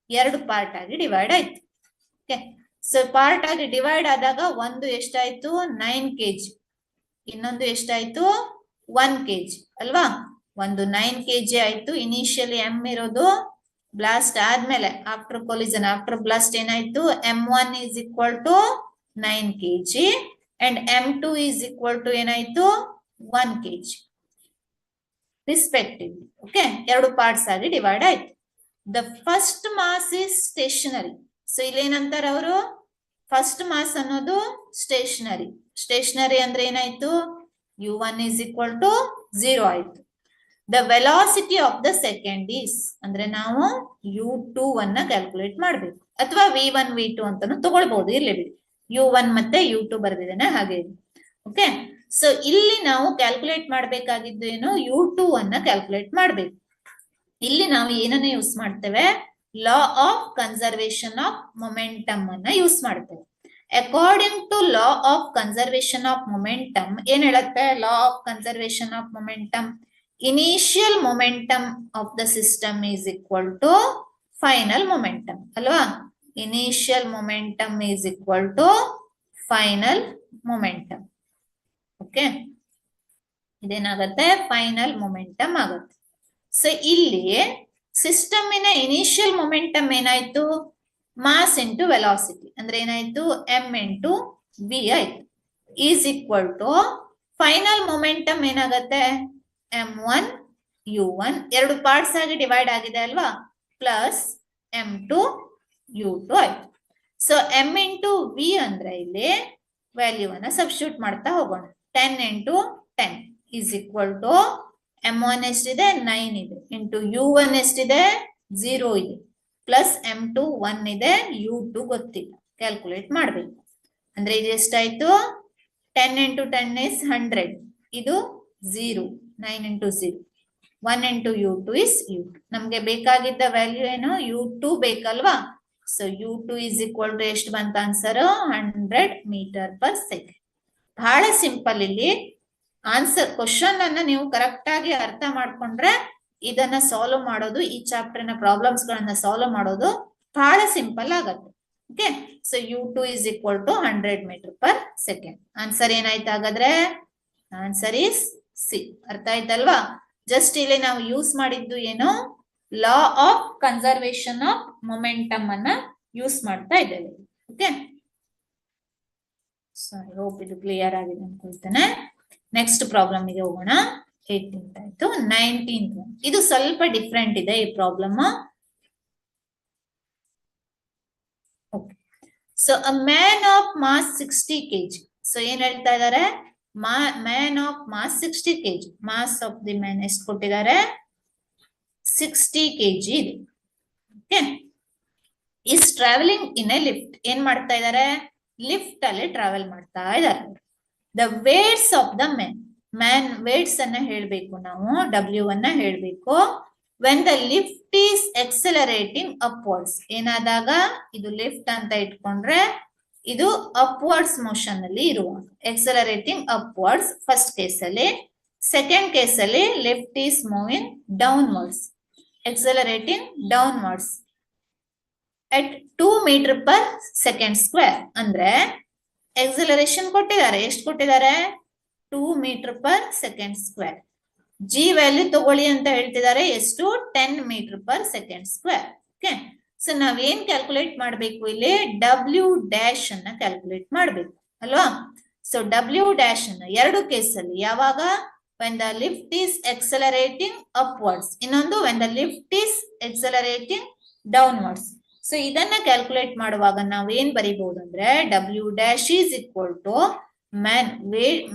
2 ಪಾರ್ಟ್ ಆಗಿ ಡಿವೈಡ್ ಆಯ್ತು, ಓಕೆ. ಸೊ ಪಾರ್ಟ್ ಆಗಿ ಡಿವೈಡ್ ಆದಾಗ ಒಂದು ಎಷ್ಟಾಯ್ತು? 9 kg. ಇನ್ನೊಂದು ಎಷ್ಟಾಯ್ತು? 1 kg ಅಲ್ವಾ? ಒಂದು 9 kg ಆಯ್ತು. ಇನಿಷಿಯಲಿ ಎಂ ಇರೋದು, ಬ್ಲಾಸ್ಟ್ ಆದ್ಮೇಲೆ ಆಫ್ಟರ್ ಕೊಲಿಜನ್, ಆಫ್ಟರ್ ಬ್ಲಾಸ್ಟ್ ಏನಾಯ್ತು? m1 is equal to 9 kg and m2 is equal to ಏನಾಯ್ತು? 1 kg ರೆಸ್ಪೆಕ್ಟಿವ್ಲಿ, ಓಕೆ. 2 ಪಾರ್ಟ್ಸ್ ಆಗಿ ಡಿವೈಡ್ ಆಯ್ತು. The first mass is stationary. So ಇಲ್ಲೇನಂತಾರೆ ಅವರು? ಫಸ್ಟ್ ಮಾಸ್ ಅನ್ನೋದು ಸ್ಟೇಷನರಿ. ಸ್ಟೇಷನರಿ ಅಂದ್ರೆ ಏನಾಯ್ತು? u1 is equal to 0 ಆಯ್ತು. The velocity of the second is, ಅಂದ್ರೆ ನಾವು u2 ಅನ್ನ ಕ್ಯಾಲ್ಕುಲೇಟ್ ಮಾಡ್ಬೇಕು, ಅಥವಾ v1 v2 ಅಂತಾನು ತಗೊಳ್ಬಹುದು. ಇರ್ಲಿ ಬಿಡಿ, u1 ಮತ್ತೆ u2 ಬರ್ದಿದ್ದೇನೆ ಹಾಗೆ, ಓಕೆ. ಸೊ ಇಲ್ಲಿ ನಾವು ಕ್ಯಾಲ್ಕುಲೇಟ್ ಮಾಡ್ಬೇಕಾಗಿದ್ದು ಏನು? u2 ಅನ್ನ ಕ್ಯಾಲ್ಕುಲೇಟ್ ಮಾಡ್ಬೇಕು. ಇಲ್ಲಿ ನಾವು ಏನನ್ನ ಯೂಸ್ ಮಾಡ್ತೇವೆ? Law of conservation of momentum ಅನ್ನ ಯೂಸ್ ಮಾಡ್ತೇವೆ. According to law of conservation of momentum ಏನ್ ಹೇಳುತ್ತೆ? Law of conservation of momentum, initial momentum of the system is equal to final momentum ಅಲ್ವಾ? Initial momentum is equal to final momentum, okay. ಇದೇನಾಗತ್ತೆ? Final momentum ಆಗುತ್ತೆ. So ಇಲ್ಲಿ ಸಿಸ್ಟಮಿನ initial momentum ಏನಾಯ್ತು? Mass into velocity, ಅಂದ್ರೆ ಏನಾಯ್ತು? m into v ಆಯ್ತು, is equal to final momentum ಏನಾಗತ್ತೆ? m1 u1, 2 ಪಾರ್ಟ್ಸ್ ಆಗಿ ಡಿವೈಡ್ ಆಗಿದೆ ಅಲ್ವಾ? ಪ್ಲಸ್ m2 u2 ಆಯ್ತು. ಸೊ m ಇಂಟು v ಅಂದ್ರೆ ಇಲ್ಲಿ ವ್ಯಾಲ್ಯೂ ಅನ್ನ ಸಬ್ಸ್ಟಿಟ್ಯೂಟ್ ಮಾಡ್ತಾ ಹೋಗೋಣ. 10 into 10 is equal to m1 ಎಷ್ಟಿದೆ? 9 ಇದೆ, ಇಂಟು u1 ಎಷ್ಟಿದೆ? 0 ಇದೆ, ಪ್ಲಸ್ m2 1 ಇದೆ, u2 ಗೊತ್ತಿಲ್ಲ, ಕ್ಯಾಲ್ಕುಲೇಟ್ ಮಾಡ್ಬೇಕು. ಅಂದ್ರೆ ಇದು ಎಷ್ಟಾಯ್ತು? 10 ಇಂಟು 10 ಇಸ್ 100, ಇದು 0, 9 into 0, 1 into u2 is u2. ನಮ್ಗೆ ಬೇಕಾಗಿದ್ದ ವ್ಯಾಲ್ಯೂ ಏನು? u2 ಬೇಕಲ್ವಾ? So u2 is equal to ಎಷ್ಟು ಬಂತ ಆನ್ಸರ್? 100 meter per second. ಬಹಳ ಸಿಂಪಲ್. ಇಲ್ಲಿ ಆನ್ಸರ್ ಕ್ವಶನ್ ಅನ್ನ ನೀವು ಕರೆಕ್ಟ್ ಆಗಿ ಅರ್ಥ ಮಾಡ್ಕೊಂಡ್ರೆ ಇದನ್ನ ಸಾಲ್ವ್ ಮಾಡೋದು, ಈ ಚಾಪ್ಟರ್ ನ ಪ್ರಾಬ್ಲಮ್ಸ್ ಗಳನ್ನ ಸಾಲ್ವ್ ಮಾಡೋದು ಬಹಳ ಸಿಂಪಲ್ ಆಗತ್ತೆ, okay. So u2 is equal to 100 meter per second. Answer ಏನಾಯ್ತು ಹಾಗಾದ್ರೆ? Answer is C. ಅರ್ಥ ಆಯ್ತಲ್ವಾ? ಜಸ್ಟ್ ಇಲ್ಲಿ ನಾವು ಯೂಸ್ ಮಾಡಿದ್ದು ಏನು? Law of conservation of momentum ಅನ್ನ ಯೂಸ್ ಮಾಡ್ತಾ ಇದ್ದೇವೆ, ಓಕೆ. ಸಾರಿ, ಹೋಪ್ ಇದು ಕ್ಲಿಯರ್ ಆಗಿದೆ ಅನ್ಕೊಳ್ತೇನೆ. ನೆಕ್ಸ್ಟ್ ಪ್ರಾಬ್ಲಮ್ ಗೆ ಹೋಗೋಣ. 18th ಆಯ್ತು, 19th. ಇದು ಸ್ವಲ್ಪ ಡಿಫ್ರೆಂಟ್ ಇದೆ ಈ problem. Okay. So a man of mass 60 kg. So ಏನ್ ಹೇಳ್ತಾ ಇದ್ದಾರೆ? Man of mass 60 kg. Mass of the man ಎಷ್ಟು ಕೊಟ್ಟಿದ್ದಾರೆ? 60 kg ಇದೆ, okay. Is travelling in a lift. ಏನ್ ಮಾಡ್ತಾ ಇದ್ದಾರೆ? ಲಿಫ್ಟ್ ಅಲ್ಲಿ ಟ್ರಾವೆಲ್ ಮಾಡ್ತಾ ಇದ್ದಾರೆ. The weights of the man weights ಅನ್ನ ಹೇಳ್ಬೇಕು ನಾವು, W ಅನ್ನ ಹೇಳ್ಬೇಕು. When the lift is accelerating upwards, ಏನಾದಾಗ? ಇದು ಲಿಫ್ಟ್ ಅಂತ ಇಟ್ಕೊಂಡ್ರೆ ಇದು ಅಪ್ವರ್ಡ್ಸ್ ಮೋಷನ್ ಅಲ್ಲಿ ಇರುವಾಗ ಎಕ್ಸಲರೇಟಿಂಗ್ ಅಪ್ವರ್ಡ್ಸ್ ಫಸ್ಟ್ ಕೇಸ್ ಅಲ್ಲಿ. ಸೆಕೆಂಡ್ ಕೇಸ್ ಅಲ್ಲಿ lift is moving downwards, accelerating downwards at 2 metre per second square. ಅಂದ್ರೆ ಎಕ್ಸಲರೇಷನ್ ಕೊಟ್ಟಿದ್ದಾರೆ, ಎಷ್ಟು ಕೊಟ್ಟಿದ್ದಾರೆ? 2 metre per second square. G value ತಗೊಳ್ಳಿ ಅಂತ ಹೇಳ್ತಿದ್ದಾರೆ, ಎಷ್ಟು? 10 metre per second square, okay. So ನಾವೇನ್ ಕ್ಯಾಲ್ಕುಲೇಟ್ ಮಾಡ್ಬೇಕು ಇಲ್ಲಿ? W ಡ್ಯಾಶ್ ಅನ್ನ ಕ್ಯಾಲ್ಕುಲೇಟ್ ಮಾಡ್ಬೇಕು ಅಲ್ವಾ? ಸೊ W ಡ್ಯಾಶ್ ಅನ್ನ 2 ಕೇಸಲ್ಲಿ, ಯಾವಾಗ? when the lift is accelerating upwards. ಇನ್ನೊಂದು when the lift is accelerating downwards. So ಇದನ್ನ ಕ್ಯಾಲ್ಕುಲೇಟ್ ಮಾಡುವಾಗ ನಾವು ಏನ್ ಬರೀಬಹುದು ಅಂದ್ರೆ W dash is equal to man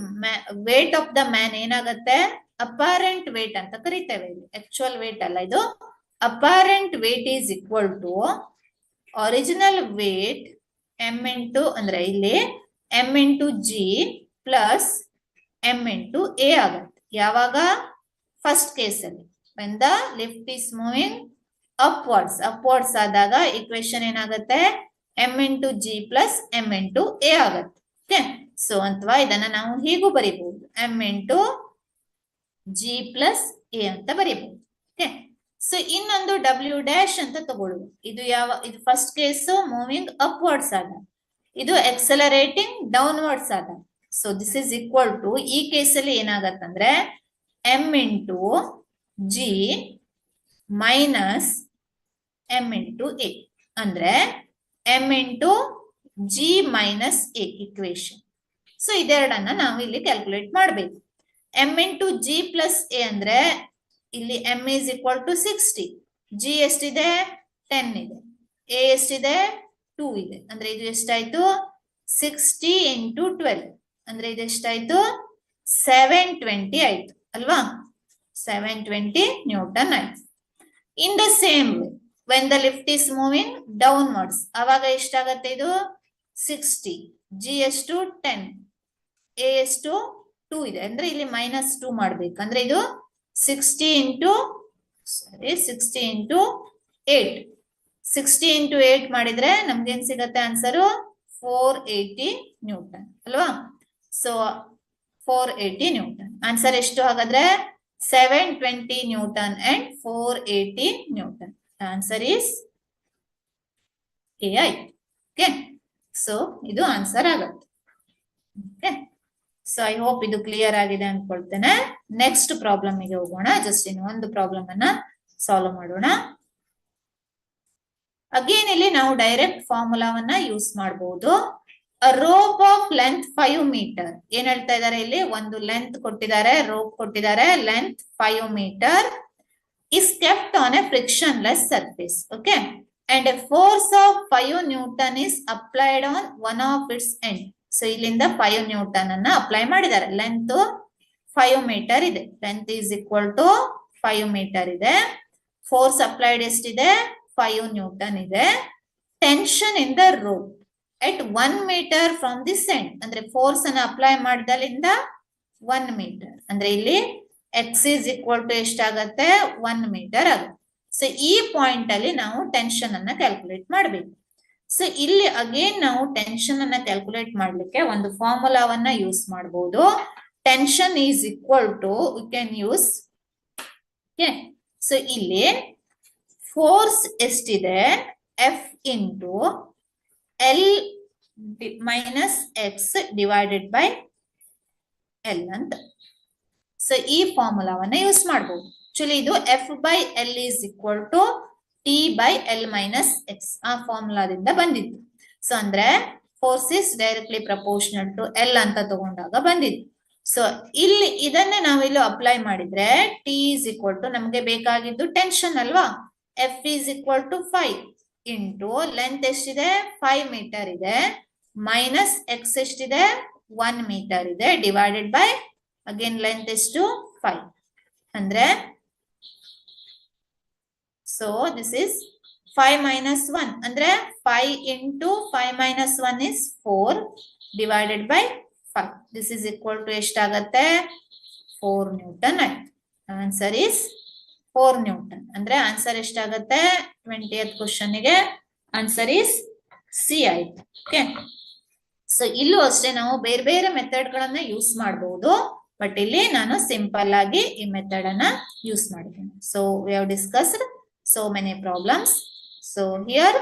weight of the man ಏನಾಗುತ್ತೆ apparent weight ಅಂತ ಕರೀತೇವೆ. ಆಕ್ಚುಯಲ್ weight ಅಲ್ಲ ಇದು. apparent weight is equal to original weight m into ಅಂದ್ರೆ ಇಲ್ಲಿ m into g plus m into a ಆಗುತ್ತೆ. ಯಾವಾಗ ಫಸ್ಟ್ ಕೇಸ್ ಅಲ್ಲಿ when the lift is moving upwards ಆದಾಗ ಇಕ್ವೇಶನ್ ಏನಾಗುತ್ತೆ m into g plus m into a ಆಗುತ್ತೆ. Okay, so ಅಥವಾ ಇದನ್ನ ನಾವು ಹೀಗೂ ಬರೀಬಹುದು m into g plus a ಅಂತ ಬರೀಬಹುದು. ಓಕೆ, ಸೊ ಇನ್ನೊಂದು W dash ಅಂತ ತಗೊಳ್ಳುವ. ಇದು ಇದು ಫಸ್ಟ್ ಕೇಸ್ ಮೂವಿಂಗ್ ಅಪ್ವರ್ಡ್ಸ್ ಆದ, ಇದು ಎಕ್ಸಲರೇಟಿಂಗ್ ಡೌನ್ವರ್ಡ್ಸ್ ಆದ. So this is equal to ಈ ಕೇಸಲ್ಲಿ ಏನಾಗತ್ತಂದ್ರೆ m into g minus m into a ಅಂದ್ರೆ m into g minus a equation. So ಇದೆರಡನ್ನ ನಾವು ಇಲ್ಲಿ ಕ್ಯಾಲ್ಕುಲೇಟ್ ಮಾಡಬೇಕು. m into g plus a ಅಂದ್ರೆ ಇಲ್ಲಿ m is equal to 60, g ಎಷ್ಟಿದೆ 10 ಇದೆ, a ಎಷ್ಟಿದೆ 2 ಇದೆ. ಅಂದ್ರೆ ಇದು ಎಷ್ಟಾಯ್ತು 60 into 12 ಅಂದ್ರೆ ಇದು ಎಷ್ಟಾಯ್ತು 720 ಆಯ್ತು ಅಲ್ವಾ, 720 ನ್ಯೂಟನ್ ಆಯ್ತು. ಇನ್ the same way when the lift is moving downwards ಅವಾಗ ಎಷ್ಟಾಗತ್ತೆ ಇದು 60, g ಎಷ್ಟು 10, a ಎಷ್ಟು 2 ಇದೆ. ಅಂದ್ರೆ ಇಲ್ಲಿ -2 ಮಾಡ್ಬೇಕು. ಅಂದ್ರೆ ಇದು 60 into 8 60 into 8 ಮಾಡಿದ್ರೆ ನಮ್ಗೆ ಏನ್ ಸಿಗತ್ತೆ ಆನ್ಸರು 480 ನ್ಯೂಟನ್ ಅಲ್ವಾ. ಸೊ 480 ನ್ಯೂಟನ್ ಆನ್ಸರ್ ಎಷ್ಟು ಹಾಗಾದ್ರೆ 720 Newton and 480 Newton. Answer is A ಆಯ್ತು. ಓಕೆ, ಸೊ ಇದು ಆನ್ಸರ್ ಆಗುತ್ತೆ. ಓಕೆ, ಸೊ ಐ ಹೋಪ್ ಇದು ಕ್ಲಿಯರ್ ಆಗಿದೆ ಅನ್ಕೊಳ್ತೇನೆ. ನೆಕ್ಸ್ಟ್ ಪ್ರಾಬ್ಲಮ್ ಗೆ ಹೋಗೋಣ. ಜಸ್ಟ್ ಇನ್ನು ಒಂದು ಪ್ರಾಬ್ಲಮ್ ಅನ್ನ ಸಾಲ್ವ್ ಮಾಡೋಣ. ಅಗೇನ್ ಇಲ್ಲಿ ನಾವು ಡೈರೆಕ್ಟ್ ಫಾರ್ಮುಲಾವನ್ನ ಯೂಸ್ ಮಾಡಬಹುದು. Rope of length 5 meter. ಏನ್ ಹೇಳ್ತಾ ಇದಾರೆ ಇಲ್ಲಿ, ಒಂದು ಲೆಂತ್ ಕೊಟ್ಟಿದ್ದಾರೆ, ರೋಪ್ ಕೊಟ್ಟಿದ್ದಾರೆ, length 5 meter is kept on a frictionless surface. Okay, and a force of 5 Newton is applied on one of its end. So ಇಲ್ಲಿಂದ 5 Newton ಅನ್ನ ಅಪ್ಲೈ ಮಾಡಿದ್ದಾರೆ. ಲೆಂತ್ 5 ಮೀಟರ್ ಇದೆ, length is equal to 5 meter ಇದೆ. Force applied ಎಷ್ಟಿದೆ 5 Newton ಇದೆ. Tension in the rope at 1 meter from this end. ಅಂದ್ರೆ force ಅನ್ನ apply ಮಾಡಿದಲ್ಲಿಂದ 1 ಮೀಟರ್ ಅಂದ್ರೆ ಇಲ್ಲಿ x is equal to ಎಷ್ಟಾಗತ್ತೆ 1 ಮೀಟರ್ ಆಗುತ್ತೆ. ಸೊ ಈ ಪಾಯಿಂಟ್ ಅಲ್ಲಿ ನಾವು ಟೆನ್ಷನ್ ಅನ್ನ ಕ್ಯಾಲ್ಕುಲೇಟ್ ಮಾಡಬೇಕು. ಸೊ ಇಲ್ಲಿ ಅಗೇನ್ ನಾವು ಟೆನ್ಷನ್ ಅನ್ನ ಕ್ಯಾಲ್ಕುಲೇಟ್ ಮಾಡ್ಲಿಕ್ಕೆ ಒಂದು ಫಾರ್ಮುಲಾವನ್ನ ಯೂಸ್ ಮಾಡಬಹುದು. Tension is equal to we can use. So ಇಲ್ಲಿ ಫೋರ್ಸ್ ಎಷ್ಟಿದೆ F into L minus x divided by L ಅಂತ. ಸೊ ಈ ಫಾರ್ಮುಲಾವನ್ನ ಯೂಸ್ ಮಾಡಬಹುದು. ಆಕ್ಚುಲಿ ಇದು F by L is equal to T by L minus X ಆ ಫಾರ್ಮುಲಾದಿಂದ ಬಂದಿತ್ತು. So ಅಂದ್ರೆ force is directly proportional to L ಅಂತ ತಗೊಂಡಾಗ ಬಂದಿತ್ತು. ಸೊ ಇಲ್ಲಿ ಇದನ್ನೇ ನಾವು ಇಲ್ಲಿ ಅಪ್ಲೈ ಮಾಡಿದ್ರೆ T is equal to ನಮ್ಗೆ ಬೇಕಾಗಿದ್ದು ಟೆನ್ಷನ್ ಅಲ್ವಾ, F is equal to 5 into length ಎಷ್ಟಿದೆ 5 ಮೀಟರ್ ಇದೆ, ಮೈನಸ್ ಎಕ್ಸ್ ಎಷ್ಟಿದೆ 1 ಮೀಟರ್ ಇದೆ, ಡಿವೈಡೆಡ್ ಬೈ ಅಗೇನ್ ಲೆಂತ್ ಎಷ್ಟು 5 ಅಂದ್ರೆ ಸೊ ದಿಸ್ ಇಸ್ 5 minus 1 ಅಂದ್ರೆ 5 into 5 minus 1 is 4 divided by 5. This is equal to ಎಷ್ಟಾಗತ್ತೆ 4 ನ್ಯೂಟನ್ ಆಯ್ತು. ಆನ್ಸರ್ ಇಸ್ 4 ನ್ಯೂಟನ್ ಅಂದ್ರೆ ಆನ್ಸರ್ ಎಷ್ಟಾಗತ್ತೆ 20th ಕ್ವಶನ್ ಗೆ ಆನ್ಸರ್ ಇಸ್ ಸಿ ಆಯ್ತು. ಓಕೆ, ಸೊ ಇಲ್ಲೂ ಅಷ್ಟೇ ನಾವು ಬೇರೆ ಬೇರೆ ಮೆಥಡ್ ಗಳನ್ನ ಯೂಸ್ ಮಾಡಬಹುದು, ಬಟ್ ಇಲ್ಲಿ ನಾನು ಸಿಂಪಲ್ ಆಗಿ ಈ ಮೆಥಡ್ ಅನ್ನ ಯೂಸ್ ಮಾಡಿದ್ದೀನಿ. So we have discussed so many problems. So here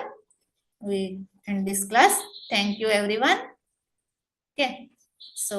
we end this class. Thank you everyone. Okay, so